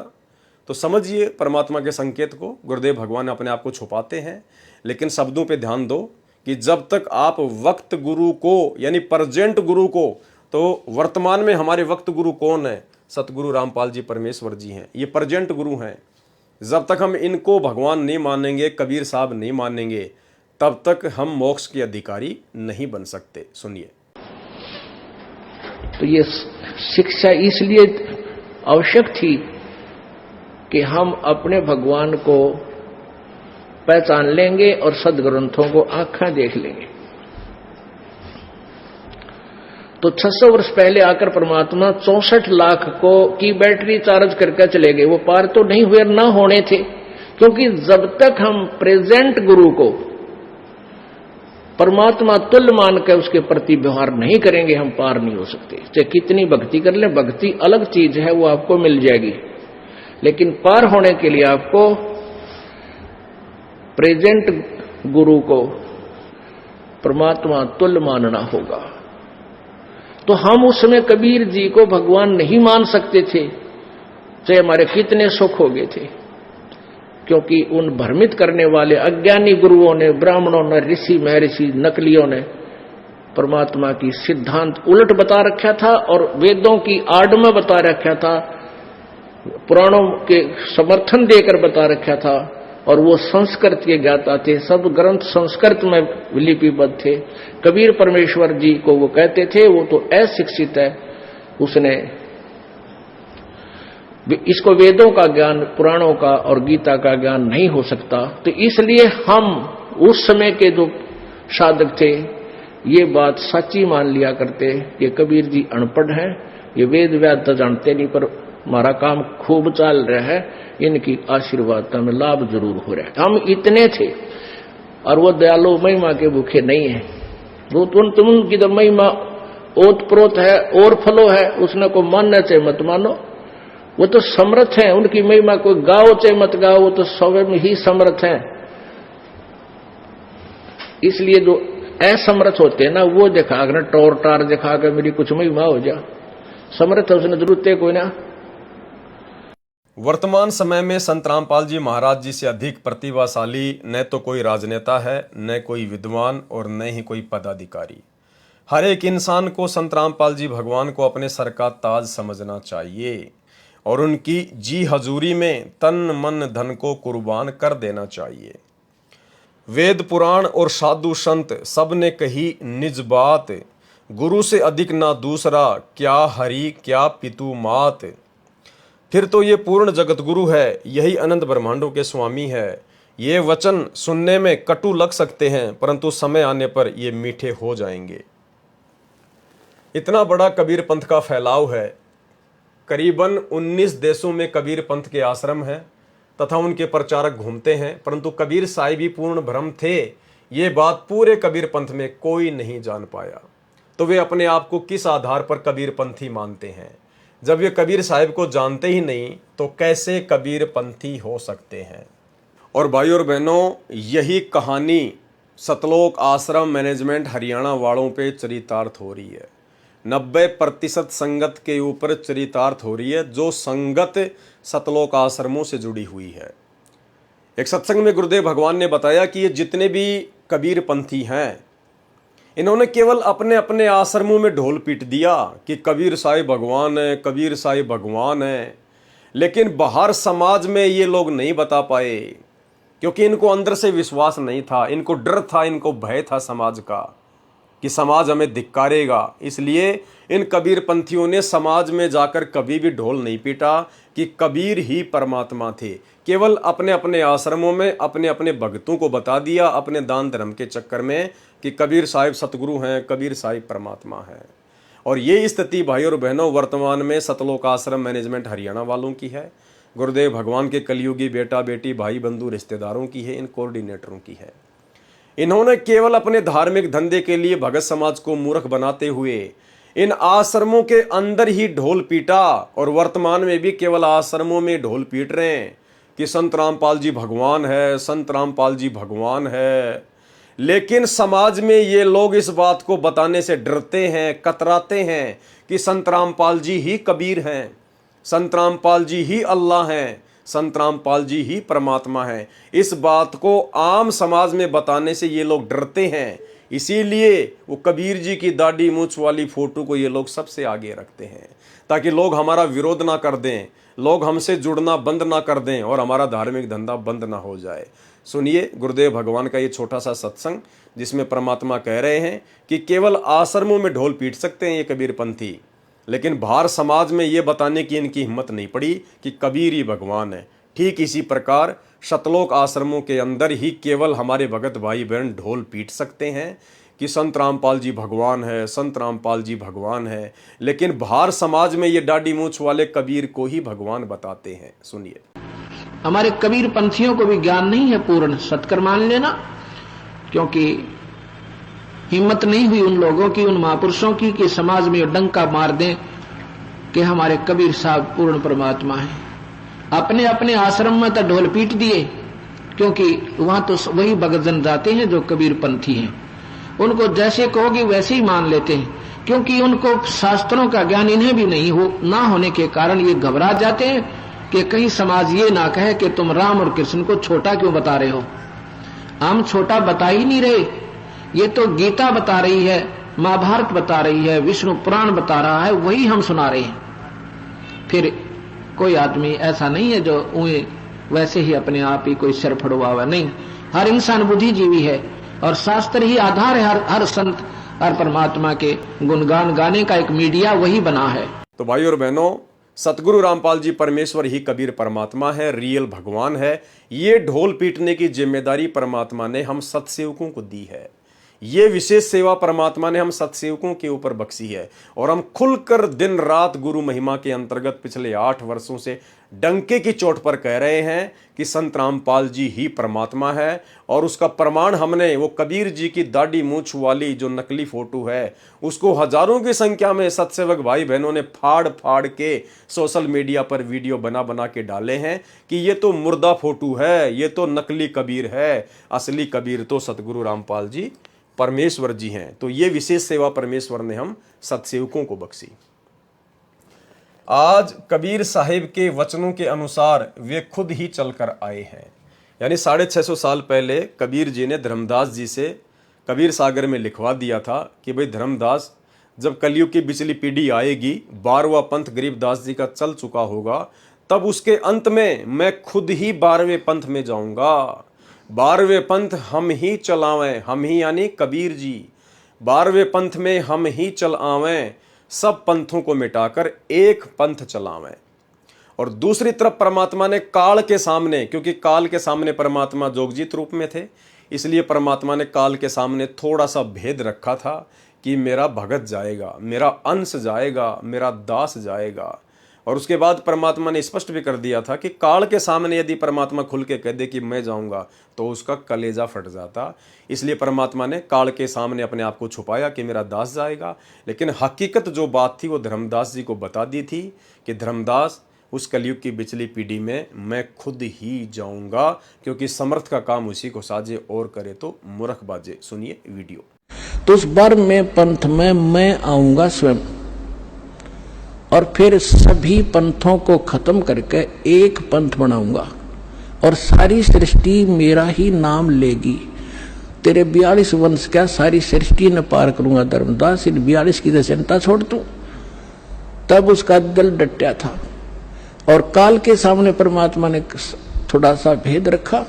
तो समझिए परमात्मा के संकेत को गुरुदेव भगवान अपने आप को छुपाते हैं, लेकिन शब्दों पे ध्यान दो कि जब तक आप वक्त गुरु को यानी प्रजेंट गुरु को, तो वर्तमान में हमारे वक्त गुरु कौन है? सतगुरु रामपाल जी परमेश्वर जी हैं, ये प्रजेंट गुरु हैं। जब तक हम इनको भगवान नहीं मानेंगे, कबीर साहब नहीं मानेंगे, तब तक हम मोक्ष के अधिकारी नहीं बन सकते। सुनिए। तो ये शिक्षा इसलिए आवश्यक थी कि हम अपने भगवान को पहचान लेंगे और सदग्रंथों को आंखें देख लेंगे। तो 600 वर्ष पहले आकर परमात्मा 64 लाख की बैटरी चार्ज करके चले गए। वो पार तो नहीं हुए, ना होने थे, क्योंकि जब तक हम प्रेजेंट गुरु को परमात्मा तुल्य मान कर उसके प्रति व्यवहार नहीं करेंगे, हम पार नहीं हो सकते। चाहे कितनी भक्ति कर ले, भक्ति अलग चीज है, वो आपको मिल जाएगी, लेकिन पार होने के लिए आपको प्रेजेंट गुरु को परमात्मा तुल्य मानना होगा। तो हम उस समय कबीर जी को भगवान नहीं मान सकते थे, चाहे हमारे कितने सुख हो गए थे, क्योंकि उन भ्रमित करने वाले अज्ञानी गुरुओं ने, ब्राह्मणों ने, ऋषि महर्षि नकलियों ने परमात्मा की सिद्धांत उलट बता रखा था और वेदों की आड़ में बता रखा था, पुराणों के समर्थन देकर बता रखा था, और वो संस्कृत के ज्ञाता थे। सब ग्रंथ संस्कृत में लिपिबद्ध थे। कबीर परमेश्वर जी को वो कहते थे वो तो अशिक्षित है, उसने इसको वेदों का ज्ञान, पुराणों का और गीता का ज्ञान नहीं हो सकता। तो इसलिए हम उस समय के जो साधक थे ये बात सच्ची मान लिया करते कि कबीर जी अनपढ़ हैं, ये वेद व्याद तो जानते नहीं, पर हमारा काम खूब चल रहा है, इनकी आशीर्वाद का हमें लाभ जरूर हो रहा है। हम इतने थे, और वो दयालु महिमा के भूखे नहीं है। वो तुम उनकी तो महिमा ओत प्रोत है और फलो है, उसने को मानना चाहे मत मानो, वो तो समर्थ है। उनकी महिमा कोई गाओ चाहे मत गाओ, वो तो स्वयं ही समर्थ है। इसलिए जो असमर्थ होते हैं ना, वो दिखा कर टोर टार दिखा कर मेरी कुछ महिमा हो जा, समर्थ है उसने जरूरत है कोई ना। वर्तमान समय में संत रामपाल जी महाराज जी से अधिक प्रतिभाशाली न तो कोई राजनेता है, न कोई विद्वान, और न ही कोई पदाधिकारी। हर एक इंसान को संत रामपाल जी भगवान को अपने सर का ताज समझना चाहिए और उनकी जी हजूरी में तन मन धन को कुर्बान कर देना चाहिए। वेद पुराण और साधु संत सब ने कही निज बात, गुरु से अधिक ना दूसरा, क्या हरि क्या पितु मात। फिर तो ये पूर्ण जगत गुरु है, यही अनंत ब्रह्मांडों के स्वामी है। ये वचन सुनने में कटु लग सकते हैं, परंतु समय आने पर ये मीठे हो जाएंगे। इतना बड़ा कबीर पंथ का फैलाव है। करीबन 19 देशों में कबीर पंथ के आश्रम हैं तथा उनके प्रचारक घूमते हैं, परंतु कबीर साहिब ही पूर्ण भ्रम थे, ये बात पूरे कबीर पंथ में कोई नहीं जान पाया। तो वे अपने आप को किस आधार पर कबीर पंथी मानते हैं? जब वे कबीर साहिब को जानते ही नहीं तो कैसे कबीर पंथी हो सकते हैं? और भाई और बहनों, यही कहानी सतलोक आश्रम मैनेजमेंट हरियाणा वालों पे चरितार्थ हो रही है। 90% संगत के ऊपर चरितार्थ हो रही है, जो संगत सतलोक आश्रमों से जुड़ी हुई है। एक सत्संग में गुरुदेव भगवान ने बताया कि ये जितने भी कबीर पंथी हैं, इन्होंने केवल अपने अपने आश्रमों में ढोल पीट दिया कि कबीर साहिब भगवान है, कबीर साहिब भगवान है, लेकिन बाहर समाज में ये लोग नहीं बता पाए, क्योंकि इनको अंदर से विश्वास नहीं था, इनको डर था, इनको भय था समाज का कि समाज हमें धिक्कारेगा। इसलिए इन कबीर पंथियों ने समाज में जाकर कभी भी ढोल नहीं पीटा कि कबीर ही परमात्मा थे। केवल अपने अपने आश्रमों में अपने अपने भक्तों को बता दिया, अपने दान धर्म के चक्कर में, कि कबीर साहिब सतगुरु हैं, कबीर साहिब परमात्मा हैं। और ये स्थिति भाई और बहनों वर्तमान में सतलोक आश्रम मैनेजमेंट हरियाणा वालों की है, गुरुदेव भगवान के कलयुगी बेटा बेटी भाई बंधु रिश्तेदारों की है, इन कोऑर्डिनेटरों की है। इन्होंने केवल अपने धार्मिक धंधे के लिए भगत समाज को मूर्ख बनाते हुए इन आश्रमों के अंदर ही ढोल पीटा, और वर्तमान में भी केवल आश्रमों में ढोल पीट रहे हैं कि संत रामपाल जी भगवान है, संत रामपाल जी भगवान है। लेकिन समाज में ये लोग इस बात को बताने से डरते हैं, कतराते हैं कि संत रामपाल जी ही कबीर हैं, संत रामपाल जी ही अल्लाह हैं, संत रामपाल जी ही परमात्मा है। इस बात को आम समाज में बताने से ये लोग डरते हैं, इसीलिए वो कबीर जी की दाढ़ी मूंछ वाली फोटो को ये लोग सबसे आगे रखते हैं, ताकि लोग हमारा विरोध ना कर दें, लोग हमसे जुड़ना बंद ना कर दें और हमारा धार्मिक धंधा बंद ना हो जाए। सुनिए गुरुदेव भगवान का ये छोटा सा सत्संग, जिसमें परमात्मा कह रहे हैं कि केवल आश्रमों में ढोल पीट सकते हैं ये कबीर पंथी, लेकिन बाहर समाज में ये बताने की इनकी हिम्मत नहीं पड़ी कि कबीर ही भगवान है। ठीक इसी प्रकार सतलोक आश्रमों के अंदर ही केवल हमारे भगत भाई बहन ढोल पीट सकते हैं कि संत रामपाल जी भगवान है, संत रामपाल जी भगवान है, लेकिन बाहर समाज में ये दाढ़ी मूंछ वाले कबीर को ही भगवान बताते हैं। सुनिए, हमारे कबीर पंथियों को भी ज्ञान नहीं है पूर्ण, सत्कर मान लेना, क्योंकि हिम्मत नहीं हुई उन लोगों की, उन महापुरुषों की, कि समाज में डंका मार दें कि हमारे कबीर साहब पूर्ण परमात्मा है। अपने अपने आश्रम में तो ढोल पीट दिए, क्योंकि वहां तो वही भगत जन जाते हैं जो कबीर पंथी हैं। उनको जैसे कहोगे वैसे ही मान लेते हैं, क्योंकि उनको शास्त्रों का ज्ञान इन्हें भी नहीं ना होने के कारण ये घबरा जाते हैं कि कहीं समाज ये ना कहे कि तुम राम और कृष्ण को छोटा क्यों बता रहे हो। हम छोटा बता ही नहीं रहे, ये तो गीता बता रही है, महाभारत बता रही है, विष्णु पुराण बता रहा है, वही हम सुना रहे हैं। फिर कोई आदमी ऐसा नहीं है जो वैसे ही अपने आप ही कोई सिर फड़वा हुआ, नहीं। हर इंसान बुद्धिजीवी है और शास्त्र ही आधार है। हर संत, हर परमात्मा के गुणगान गाने का एक मीडिया वही बना है। तो भाई और बहनों, सतगुरु रामपाल जी परमेश्वर ही कबीर परमात्मा है, रियल भगवान है। ये ढोल पीटने की जिम्मेदारी परमात्मा ने हम सत्सेवकों को दी है। ये विशेष सेवा परमात्मा ने हम सत्सेवकों के ऊपर बख्शी है, और हम खुलकर दिन रात गुरु महिमा के अंतर्गत पिछले 8 वर्षों से डंके की चोट पर कह रहे हैं कि संत रामपाल जी ही परमात्मा है। और उसका प्रमाण हमने वो कबीर जी की दाढ़ी मूंछ वाली जो नकली फोटो है, उसको हजारों की संख्या में सत्सेवक भाई बहनों ने फाड़ फाड़ के सोशल मीडिया पर वीडियो बना बना के डाले हैं कि ये तो मुर्दा फोटो है, ये तो नकली कबीर है, असली कबीर तो सतगुरु रामपाल जी परमेश्वर जी हैं। तो ये विशेष सेवा परमेश्वर ने हम सत्सेवकों को बख्शी। आज कबीर साहिब के वचनों के अनुसार वे खुद ही चलकर आए हैं। यानी 650 साल पहले कबीर जी ने धर्मदास जी से कबीर सागर में लिखवा दिया था कि भाई धर्मदास, जब कलयुग की पिछली पीढ़ी आएगी, 12वां पंथ गरीबदास जी का चल चुका होगा, तब उसके अंत में मैं खुद ही 12वें पंथ में जाऊंगा। 12वें पंथ हम ही चलावें, हम ही यानी कबीर जी, 12वें पंथ में हम ही चल आवें, सब पंथों को मिटाकर एक पंथ चलावें। और दूसरी तरफ परमात्मा ने काल के सामने, क्योंकि काल के सामने परमात्मा जोगजीत रूप में थे, इसलिए परमात्मा ने काल के सामने थोड़ा सा भेद रखा था कि मेरा भगत जाएगा, मेरा अंश जाएगा, मेरा दास जाएगा। और उसके बाद परमात्मा ने स्पष्ट भी कर दिया था कि काल के सामने यदि परमात्मा खुल के कह दे कि मैं जाऊंगा तो उसका कलेजा फट जाता। इसलिए परमात्मा ने काल के सामने अपने आप को छुपाया कि मेरा दास जाएगा। लेकिन हकीकत जो बात थी वो धर्मदास जी को बता दी थी कि धर्मदास, उस कलयुग की पिछली पीढ़ी में मैं खुद ही जाऊंगा, क्योंकि समर्थ का काम उसी को साजे और करे तो मूर्ख बाजे। सुनिए वीडियो। तो उस बार में पंथ में मैं आऊंगा स्वयं, और फिर सभी पंथों को खत्म करके एक पंथ बनाऊंगा, और सारी सृष्टि मेरा ही नाम लेगी। तेरे 42 वंश क्या सारी सृष्टि न पार करूंगा धर्मदास, इन 42 की तो चिंता छोड़ तू। तब उसका दिल डटा था, और काल के सामने परमात्मा ने थोड़ा सा भेद रखा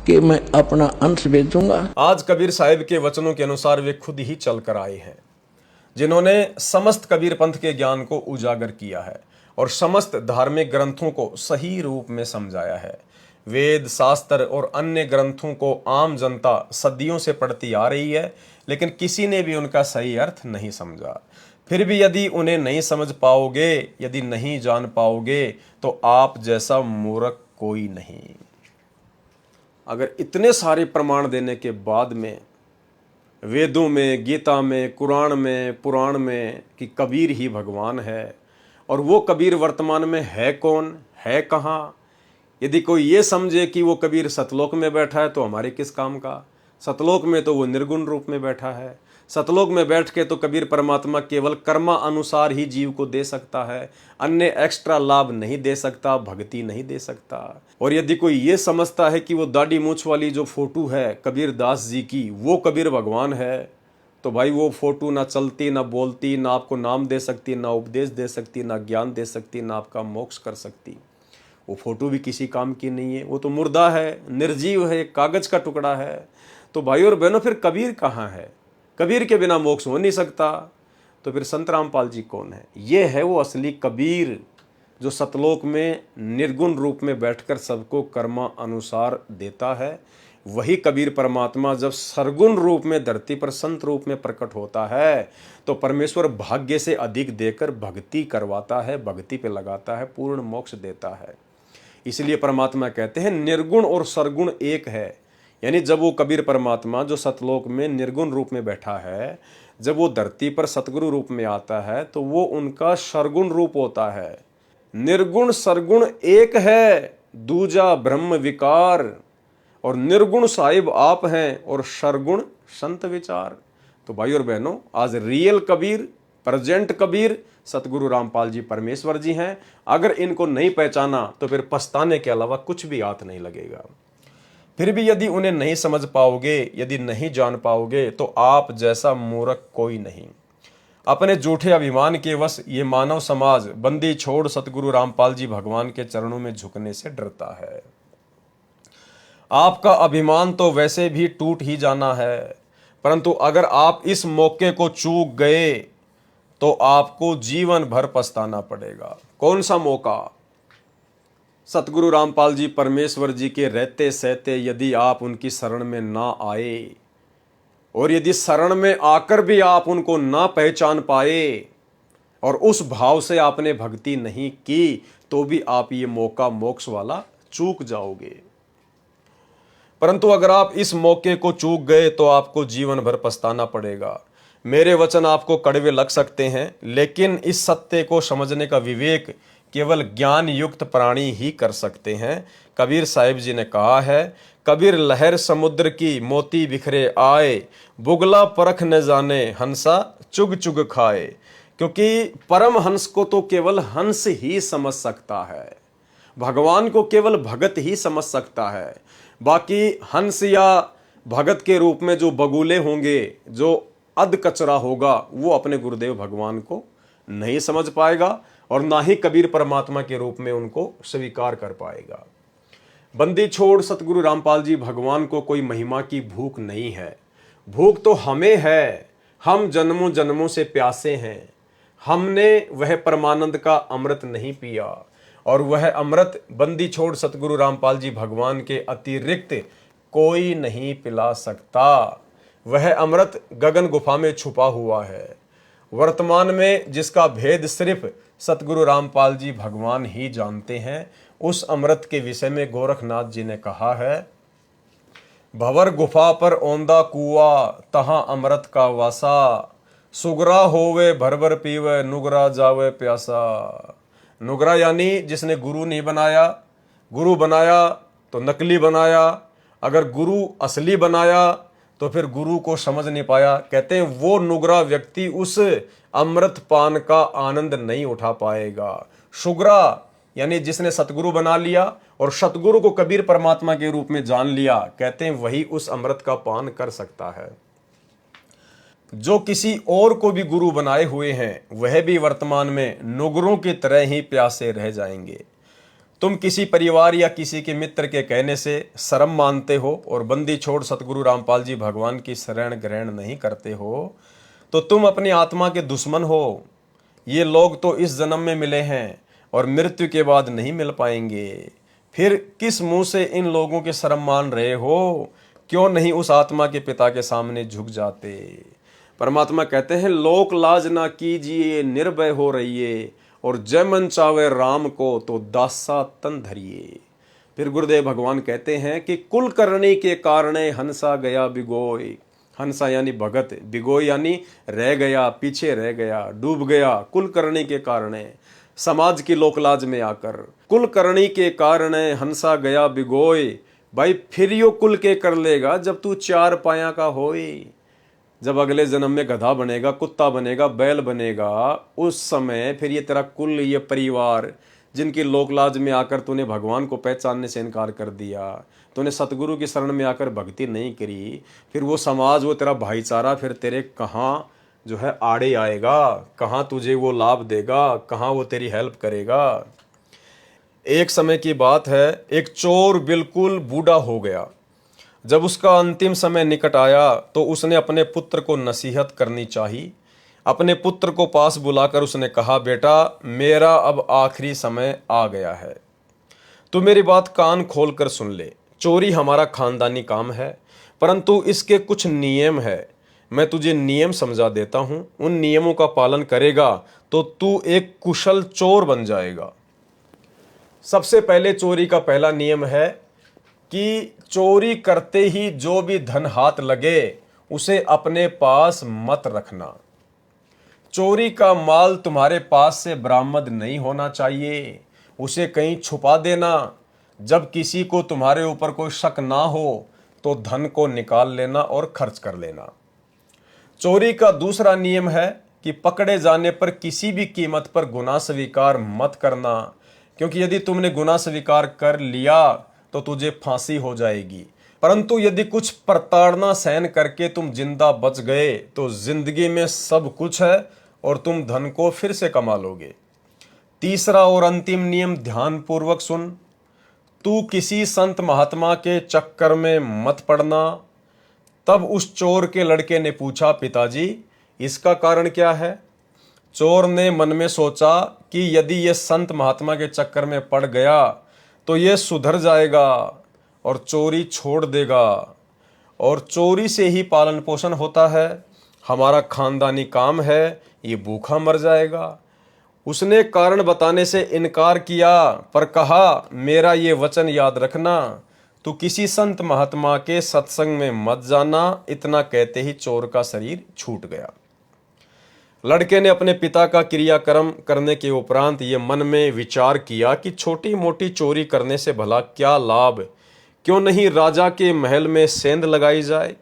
कि मैं अपना अंश भेजूंगा। आज कबीर साहिब के वचनों के अनुसार वे खुद ही चल कर आए हैं, जिन्होंने समस्त कबीर पंथ के ज्ञान को उजागर किया है और समस्त धार्मिक ग्रंथों को सही रूप में समझाया है। वेद, शास्त्र और अन्य ग्रंथों को आम जनता सदियों से पढ़ती आ रही है, लेकिन किसी ने भी उनका सही अर्थ नहीं समझा। फिर भी यदि उन्हें नहीं समझ पाओगे, यदि नहीं जान पाओगे, तो आप जैसा मूर्ख कोई नहीं। अगर इतने सारे प्रमाण देने के बाद में वेदों में, गीता में, कुरान में, पुराण में कि कबीर ही भगवान है, और वो कबीर वर्तमान में है कौन, है कहाँ, यदि कोई ये समझे कि वो कबीर सतलोक में बैठा है तो हमारे किस काम का। सतलोक में तो वो निर्गुण रूप में बैठा है। सतलोक में बैठ के तो कबीर परमात्मा केवल कर्मा अनुसार ही जीव को दे सकता है, अन्य एक्स्ट्रा लाभ नहीं दे सकता, भक्ति नहीं दे सकता। और यदि कोई ये समझता है कि वो दाढ़ी मूछ वाली जो फोटो है कबीर दास जी की, वो कबीर भगवान है, तो भाई वो फोटो ना चलती, ना बोलती, ना आपको नाम दे सकती, ना उपदेश दे सकती, ना ज्ञान दे सकती, ना आपका मोक्ष कर सकती। वो फोटो भी किसी काम की नहीं है, वो तो मुर्दा है, निर्जीव है, कागज का टुकड़ा है। तो भाई और बहनों, फिर कबीर कहाँ है? कबीर के बिना मोक्ष हो नहीं सकता। तो फिर संत रामपाल जी कौन है? ये है वो असली कबीर, जो सतलोक में निर्गुण रूप में बैठकर सबको कर्मा अनुसार देता है। वही कबीर परमात्मा जब सरगुण रूप में धरती पर संत रूप में प्रकट होता है, तो परमेश्वर भाग्य से अधिक देकर भक्ति करवाता है, भक्ति पे लगाता है, पूर्ण मोक्ष देता है। इसलिए परमात्मा कहते हैं निर्गुण और सरगुण एक है। यानी जब वो कबीर परमात्मा जो सतलोक में निर्गुण रूप में बैठा है, जब वो धरती पर सतगुरु रूप में आता है, तो वो उनका सरगुण रूप होता है। निर्गुण सरगुण एक है, दूजा ब्रह्म विकार, और निर्गुण साहिब आप हैं और सरगुण संत विचार। तो भाई और बहनों, आज रियल कबीर, प्रेजेंट कबीर सतगुरु रामपाल जी परमेश्वर जी हैं। अगर इनको नहीं पहचाना तो फिर पछताने के अलावा कुछ भी हाथ नहीं लगेगा। फिर भी यदि उन्हें नहीं समझ पाओगे, यदि नहीं जान पाओगे, तो आप जैसा मूर्ख कोई नहीं। अपने झूठे अभिमान के वश ये मानव समाज बंदी छोड़ सतगुरु रामपाल जी भगवान के चरणों में झुकने से डरता है। आपका अभिमान तो वैसे भी टूट ही जाना है, परंतु अगर आप इस मौके को चूक गए तो आपको जीवन भर पछताना पड़ेगा। कौन सा मौका? सतगुरु रामपाल जी परमेश्वर जी के रहते सहते यदि आप उनकी शरण में ना आए, और यदि शरण में आकर भी आप उनको ना पहचान पाए और उस भाव से आपने भक्ति नहीं की, तो भी आप ये मौका मोक्ष वाला चूक जाओगे। परंतु अगर आप इस मौके को चूक गए तो आपको जीवन भर पछताना पड़ेगा। मेरे वचन आपको कड़वे लग सकते हैं, लेकिन इस सत्य को समझने का विवेक केवल ज्ञान युक्त प्राणी ही कर सकते हैं। कबीर साहिब जी ने कहा है, कबीर लहर समुद्र की मोती बिखरे आए, बुगला परख न जाने हंसा चुग चुग खाए। क्योंकि परम हंस को तो केवल हंस ही समझ सकता है, भगवान को केवल भगत ही समझ सकता है। बाकी हंस या भगत के रूप में जो बगुले होंगे, जो अध कचरा होगा, वो अपने गुरुदेव भगवान को नहीं समझ पाएगा और ना ही कबीर परमात्मा के रूप में उनको स्वीकार कर पाएगा। बंदी छोड़ सतगुरु रामपाल जी भगवान को कोई महिमा की भूख नहीं है, भूख तो हमें है। हम जन्मों जन्मों से प्यासे हैं, हमने वह परमानंद का अमृत नहीं पिया, और वह अमृत बंदी छोड़ सतगुरु रामपाल जी भगवान के अतिरिक्त कोई नहीं पिला सकता। वह अमृत गगन गुफा में छुपा हुआ है। वर्तमान में जिसका भेद सिर्फ सतगुरु रामपाल जी भगवान ही जानते हैं, उस अमृत के विषय में गोरखनाथ जी ने कहा है, भंवर गुफा पर औंदा कुआ तहां अमृत का वासा, सुगरा होवे भर भर पीवे नुगरा जावे प्यासा। नुगरा यानी जिसने गुरु नहीं बनाया, गुरु बनाया तो नकली बनाया, अगर गुरु असली बनाया तो फिर गुरु को समझ नहीं पाया। कहते हैं वो नुगरा व्यक्ति उस अमृत पान का आनंद नहीं उठा पाएगा। सुगरा यानी जिसने सतगुरु बना लिया और सतगुरु को कबीर परमात्मा के रूप में जान लिया, कहते हैं वही उस अमृत का पान कर सकता है। जो किसी और को भी गुरु बनाए हुए हैं, वह भी वर्तमान में नुगरों की तरह ही प्यासे रह जाएंगे। तुम किसी परिवार या किसी के मित्र के कहने से शर्म मानते हो और बंदी छोड़ सतगुरु रामपाल जी भगवान की शरण ग्रहण नहीं करते हो, तो तुम अपनी आत्मा के दुश्मन हो। ये लोग तो इस जन्म में मिले हैं और मृत्यु के बाद नहीं मिल पाएंगे। फिर किस मुंह से इन लोगों के शर्म मान रहे हो? क्यों नहीं उस आत्मा के पिता के सामने झुक जाते? परमात्मा कहते हैं, लोक लाज ना कीजिए, निर्भय हो रहिए, और जय मन चावे राम को तो दासा तन धरिए। फिर गुरुदेव भगवान कहते हैं कि कुल करने के कारणे हंसा गया बिगोय। हंसा यानी भगत, बिगोय यानी रह गया, पीछे रह गया, डूब गया। कुल करने के कारणे, समाज की लोकलाज में आकर, कुल करनी के कारण हंसा गया बिगोय। भाई फिर यो कुल के कर लेगा जब तू चार पाया का होए। जब अगले जन्म में गधा बनेगा, कुत्ता बनेगा, बैल बनेगा, उस समय फिर ये तेरा कुल, ये परिवार जिनकी लोकलाज में आकर तूने भगवान को पहचानने से इनकार कर दिया, तूने सतगुरु की शरण में आकर भक्ति नहीं करी, फिर वो समाज, वो तेरा भाईचारा फिर तेरे कहाँ जो है आड़े आएगा, कहाँ तुझे वो लाभ देगा, कहाँ वो तेरी हेल्प करेगा। एक समय की बात है, एक चोर बिल्कुल बूढ़ा हो गया। जब उसका अंतिम समय निकट आया तो उसने अपने पुत्र को नसीहत करनी चाहिए। अपने पुत्र को पास बुलाकर उसने कहा, बेटा मेरा अब आखिरी समय आ गया है, तू मेरी बात कान खोलकर सुन ले। चोरी हमारा खानदानी काम है, परंतु इसके कुछ नियम है। मैं तुझे नियम समझा देता हूं, उन नियमों का पालन करेगा तो तू एक कुशल चोर बन जाएगा। सबसे पहले चोरी का पहला नियम है कि चोरी करते ही जो भी धन हाथ लगे उसे अपने पास मत रखना। चोरी का माल तुम्हारे पास से बरामद नहीं होना चाहिए, उसे कहीं छुपा देना। जब किसी को तुम्हारे ऊपर कोई शक ना हो तो धन को निकाल लेना और खर्च कर लेना। चोरी का दूसरा नियम है कि पकड़े जाने पर किसी भी कीमत पर गुनाह स्वीकार मत करना, क्योंकि यदि तुमने गुनाह स्वीकार कर लिया तो तुझे फांसी हो जाएगी। परंतु यदि कुछ प्रताड़ना सहन करके तुम जिंदा बच गए तो जिंदगी में सब कुछ है और तुम धन को फिर से कमा लोगे। तीसरा और अंतिम नियम ध्यानपूर्वक सुन, तू किसी संत महात्मा के चक्कर में मत पड़ना। तब उस चोर के लड़के ने पूछा, पिताजी इसका कारण क्या है? चोर ने मन में सोचा कि यदि ये संत महात्मा के चक्कर में पड़ गया तो ये सुधर जाएगा और चोरी छोड़ देगा, और चोरी से ही पालन पोषण होता है, हमारा खानदानी काम है, ये भूखा मर जाएगा। उसने कारण बताने से इनकार किया, पर कहा, मेरा ये वचन याद रखना, तू किसी संत महात्मा के सत्संग में मत जाना। इतना कहते ही चोर का शरीर छूट गया। लड़के ने अपने पिता का क्रियाक्रम करने के उपरांत ये मन में विचार किया कि छोटी मोटी चोरी करने से भला क्या लाभ, क्यों नहीं राजा के महल में सेंध लगाई जाए।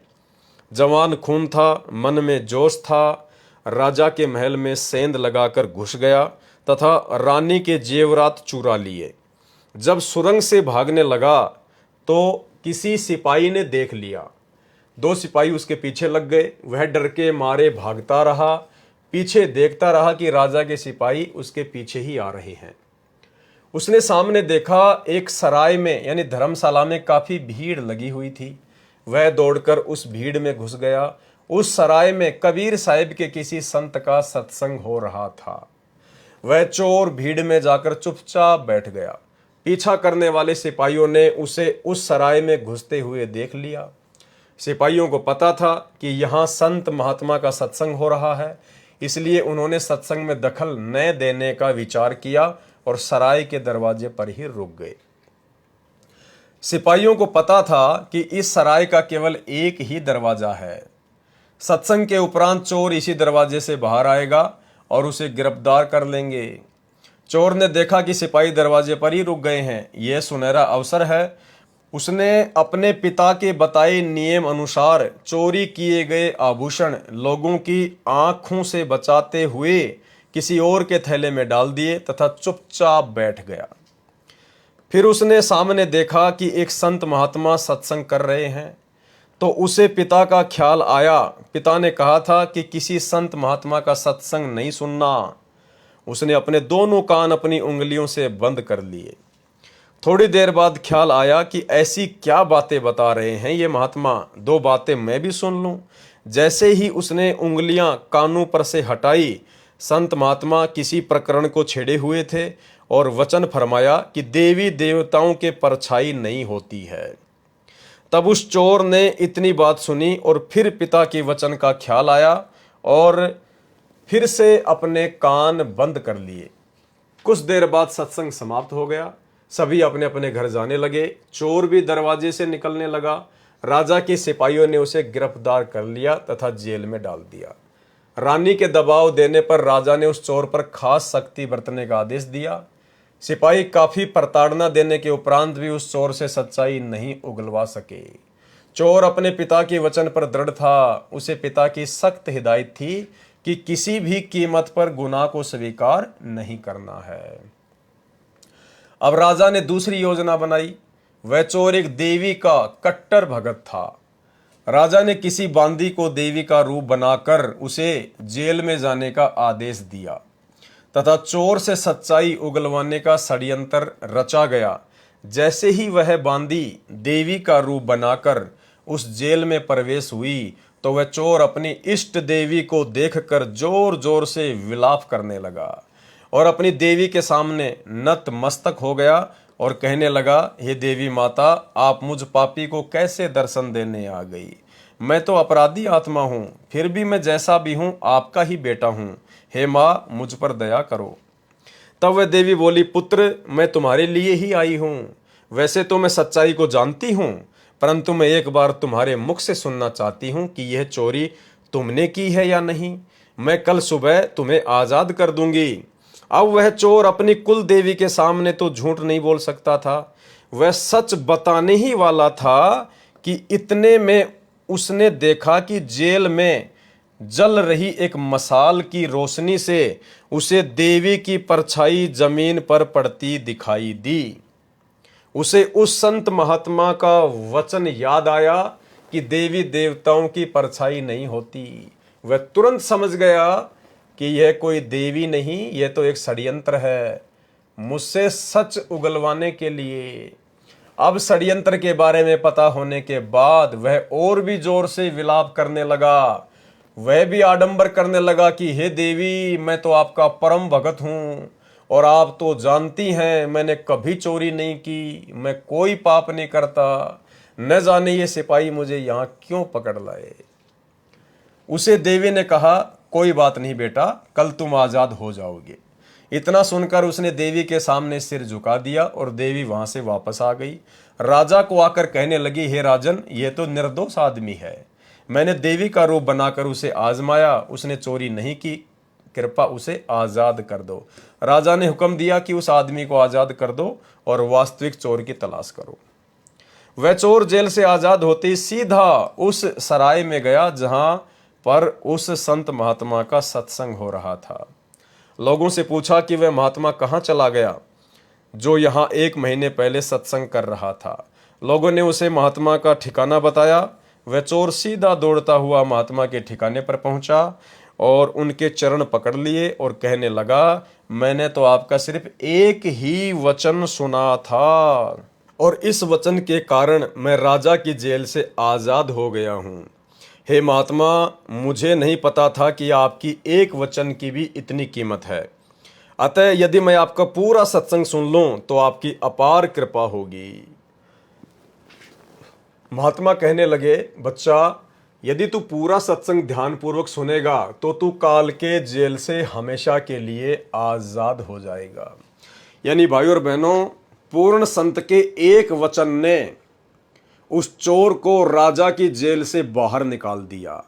जवान खून था, मन में जोश था, राजा के महल में सेंध लगाकर घुस गया तथा रानी के जेवरात चुरा लिए। जब सुरंग से भागने लगा तो किसी सिपाही ने देख लिया। दो सिपाही उसके पीछे लग गए। वह डर के मारे भागता रहा, पीछे देखता रहा कि राजा के सिपाही उसके पीछे ही आ रहे हैं। उसने सामने देखा एक सराय में यानी धर्मशाला में काफी भीड़ लगी हुई थी। वह दौड़कर उस भीड़ में घुस गया। उस सराय में कबीर साहिब के किसी संत का सत्संग हो रहा था। वह चोर भीड़ में जाकर चुपचाप बैठ गया। पीछा करने वाले सिपाहियों ने उसे उस सराय में घुसते हुए देख लिया। सिपाहियों को पता था कि यहाँ संत महात्मा का सत्संग हो रहा है, इसलिए उन्होंने सत्संग में दखल न देने का विचार किया और सराय के दरवाजे पर ही रुक गए। सिपाहियों को पता था कि इस सराय का केवल एक ही दरवाजा है। सत्संग के उपरांत चोर इसी दरवाजे से बाहर आएगा और उसे गिरफ्तार कर लेंगे। चोर ने देखा कि सिपाही दरवाजे पर ही रुक गए हैं, यह सुनहरा अवसर है। उसने अपने पिता के बताए नियम अनुसार चोरी किए गए आभूषण लोगों की आंखों से बचाते हुए किसी और के थैले में डाल दिए तथा चुपचाप बैठ गया। फिर उसने सामने देखा कि एक संत महात्मा सत्संग कर रहे हैं, तो उसे पिता का ख्याल आया। पिता ने कहा था कि किसी संत महात्मा का सत्संग नहीं सुनना। उसने अपने दोनों कान अपनी उंगलियों से बंद कर लिए। थोड़ी देर बाद ख्याल आया कि ऐसी क्या बातें बता रहे हैं ये महात्मा, दो बातें मैं भी सुन लूं। जैसे ही उसने उंगलियां कानों पर से हटाई, संत महात्मा किसी प्रकरण को छेड़े हुए थे और वचन फरमाया कि देवी देवताओं के परछाई नहीं होती है। तब उस चोर ने इतनी बात सुनी और फिर पिता के वचन का ख्याल आया और फिर से अपने कान बंद कर लिए। कुछ देर बाद सत्संग समाप्त हो गया। सभी अपने अपने घर जाने लगे। चोर भी दरवाजे से निकलने लगा। राजा के सिपाहियों ने उसे गिरफ्तार कर लिया तथा जेल में डाल दिया। रानी के दबाव देने पर राजा ने उस चोर पर खास सख्ती बरतने का आदेश दिया। सिपाही काफी प्रताड़ना देने के उपरांत भी उस चोर से सच्चाई नहीं उगलवा सके। चोर अपने पिता के वचन पर दृढ़ था। उसे पिता की सख्त हिदायत थी कि किसी भी कीमत पर गुनाह को स्वीकार नहीं करना है। अब राजा ने दूसरी योजना बनाई। वह चोर एक देवी का कट्टर भगत था। राजा ने किसी बांदी को देवी का रूप बनाकर उसे जेल में जाने का आदेश दिया तथा चोर से सच्चाई उगलवाने का षड्यंत्र रचा गया। जैसे ही वह बांदी देवी का रूप बनाकर उस जेल में प्रवेश हुई, तो वह चोर अपनी इष्ट देवी को देखकर जोर जोर से विलाप करने लगा और अपनी देवी के सामने नतमस्तक हो गया और कहने लगा, हे देवी माता, आप मुझ पापी को कैसे दर्शन देने आ गई? मैं तो अपराधी आत्मा हूँ, फिर भी मैं जैसा भी हूँ आपका ही बेटा हूँ। हे माँ, मुझ पर दया करो। तब वह देवी बोली, पुत्र, मैं तुम्हारे लिए ही आई हूँ। वैसे तो मैं सच्चाई को जानती हूँ, परंतु मैं एक बार तुम्हारे मुख से सुनना चाहती हूँ कि यह चोरी तुमने की है या नहीं। मैं कल सुबह तुम्हें आजाद कर दूंगी। अब वह चोर अपनी कुल देवी के सामने तो झूठ नहीं बोल सकता था। वह सच बताने ही वाला था कि इतने में उसने देखा कि जेल में जल रही एक मसाल की रोशनी से उसे देवी की परछाई जमीन पर पड़ती दिखाई दी। उसे उस संत महात्मा का वचन याद आया कि देवी देवताओं की परछाई नहीं होती। वह तुरंत समझ गया कि यह कोई देवी नहीं, यह तो एक षड्यंत्र है मुझसे सच उगलवाने के लिए। अब षड्यंत्र के बारे में पता होने के बाद वह और भी जोर से विलाप करने लगा। वह भी आडंबर करने लगा कि हे देवी, मैं तो आपका परम भगत हूँ और आप तो जानती हैं मैंने कभी चोरी नहीं की, मैं कोई पाप नहीं करता। न जाने ये सिपाही मुझे यहाँ क्यों पकड़ लाए। उसे देवी ने कहा, कोई बात नहीं बेटा, कल तुम आजाद हो जाओगे। इतना सुनकर उसने देवी के सामने सिर झुका दिया और देवी वहां से वापस आ गई। राजा को आकर कहने लगी, हे राजन, यह तो निर्दोष आदमी है। मैंने देवी का रूप बनाकर उसे आजमाया, उसने चोरी नहीं की, कृपा उसे आजाद कर दो। राजा ने हुक्म दिया कि उस आदमी को आजाद कर दो और वास्तविक चोर की तलाश करो। वह चोर जेल से आजाद होते सीधा उस सराय में गया जहां पर उस संत महात्मा का सत्संग हो रहा था। लोगों से पूछा कि वह महात्मा कहाँ चला गया जो यहाँ 1 महीने पहले सत्संग कर रहा था। लोगों ने उसे महात्मा का ठिकाना बताया। वह चोर सीधा दौड़ता हुआ महात्मा के ठिकाने पर पहुंचा और उनके चरण पकड़ लिए और कहने लगा, मैंने तो आपका सिर्फ एक ही वचन सुना था और इस वचन के कारण मैं राजा की जेल से आज़ाद हो गया हूँ। हे महात्मा, मुझे नहीं पता था कि आपकी एक वचन की भी इतनी कीमत है। अतः यदि मैं आपका पूरा सत्संग सुन लूं तो आपकी अपार कृपा होगी। महात्मा कहने लगे, बच्चा, यदि तू पूरा सत्संग ध्यानपूर्वक सुनेगा तो तू काल के जेल से हमेशा के लिए आज़ाद हो जाएगा। यानी भाई और बहनों, पूर्ण संत के एक वचन ने उस चोर को राजा की जेल से बाहर निकाल दिया।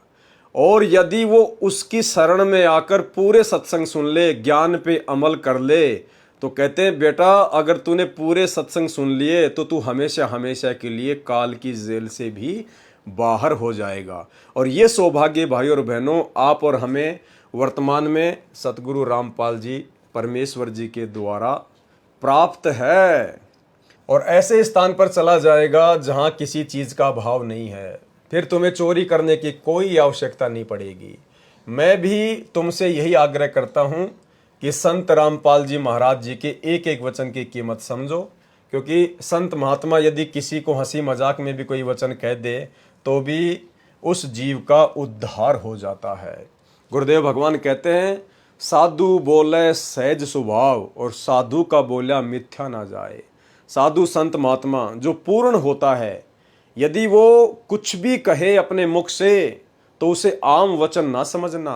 और यदि वो उसकी शरण में आकर पूरे सत्संग सुन ले, ज्ञान पे अमल कर ले, तो कहते हैं बेटा, अगर तूने पूरे सत्संग सुन लिए तो तू हमेशा हमेशा के लिए काल की जेल से भी बाहर हो जाएगा। और ये सौभाग्य भाई और बहनों, आप और हमें वर्तमान में सतगुरु रामपाल जी परमेश्वर जी के द्वारा प्राप्त है। और ऐसे स्थान पर चला जाएगा जहां किसी चीज का अभाव नहीं है। फिर तुम्हें चोरी करने की कोई आवश्यकता नहीं पड़ेगी। मैं भी तुमसे यही आग्रह करता हूं कि संत रामपाल जी महाराज जी के एक एक वचन की कीमत समझो, क्योंकि संत महात्मा यदि किसी को हंसी मजाक में भी कोई वचन कह दे तो भी उस जीव का उद्धार हो जाता है। गुरुदेव भगवान कहते हैं, साधु बोले सहज स्वभाव और साधु का बोला मिथ्या ना जाए। साधु संत महात्मा जो पूर्ण होता है, यदि वो कुछ भी कहे अपने मुख से तो उसे आम वचन ना समझना।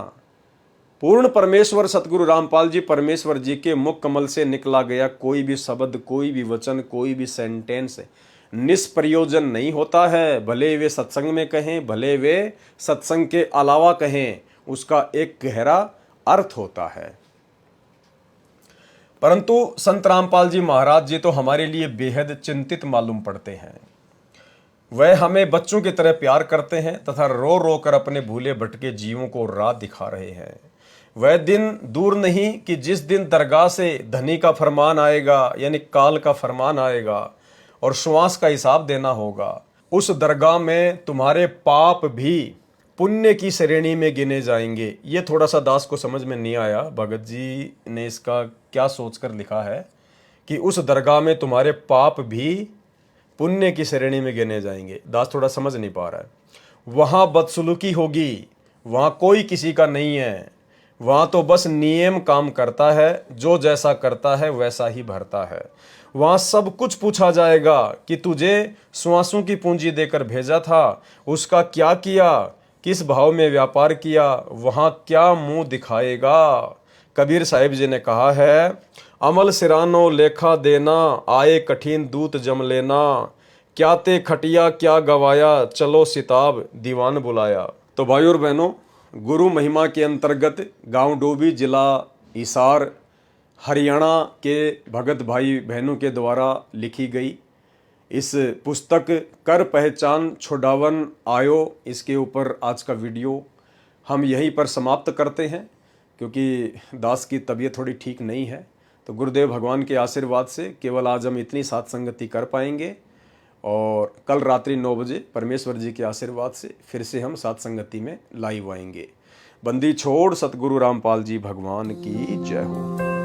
पूर्ण परमेश्वर सतगुरु रामपाल जी परमेश्वर जी के मुख कमल से निकला गया कोई भी शब्द, कोई भी वचन, कोई भी सेंटेंस निष्प्रयोजन नहीं होता है। भले वे सत्संग में कहें, भले वे सत्संग के अलावा कहें, उसका एक गहरा अर्थ होता है। परंतु संत रामपाल जी महाराज जी तो हमारे लिए बेहद चिंतित मालूम पड़ते हैं। वह हमें बच्चों की तरह प्यार करते हैं तथा रो रो कर अपने भूले भटके जीवों को राह दिखा रहे हैं। वह दिन दूर नहीं कि जिस दिन दरगाह से धनी का फरमान आएगा, यानी काल का फरमान आएगा और श्वास का हिसाब देना होगा। उस दरगाह में तुम्हारे पाप भी पुण्य की श्रेणी में गिने जाएंगे। ये थोड़ा सा दास को समझ में नहीं आया, भगत जी ने इसका क्या सोचकर लिखा है कि उस दरगाह में तुम्हारे पाप भी पुण्य की श्रेणी में गिने जाएंगे। दास थोड़ा समझ नहीं पा रहा है। वहां बदसलूकी होगी, वहां कोई किसी का नहीं है, वहां तो बस नियम काम करता है, जो जैसा करता है वैसा ही भरता है। वहां सब कुछ पूछा जाएगा कि तुझे श्वासों की पूंजी देकर भेजा था, उसका क्या किया, किस भाव में व्यापार किया, वहां क्या मुंह दिखाएगा। कबीर साहिब जी ने कहा है, अमल सिरानो लेखा देना, आए कठिन दूत जम लेना, क्या ते खटिया क्या गवाया, चलो सिताब दीवान बुलाया। तो भाई और बहनों, गुरु महिमा के अंतर्गत गांव डोभी, जिला हिसार, हरियाणा के भगत भाई बहनों के द्वारा लिखी गई इस पुस्तक कर पहचान छुड़ावन आयो, इसके ऊपर आज का वीडियो हम यहीं पर समाप्त करते हैं, क्योंकि दास की तबीयत थोड़ी ठीक नहीं है। तो गुरुदेव भगवान के आशीर्वाद से केवल आज हम इतनी साथ संगति कर पाएंगे और कल रात्रि 9 बजे परमेश्वर जी के आशीर्वाद से फिर से हम साथ संगति में लाइव आएंगे। बंदी छोड़ सतगुरु रामपाल जी भगवान की जय हो।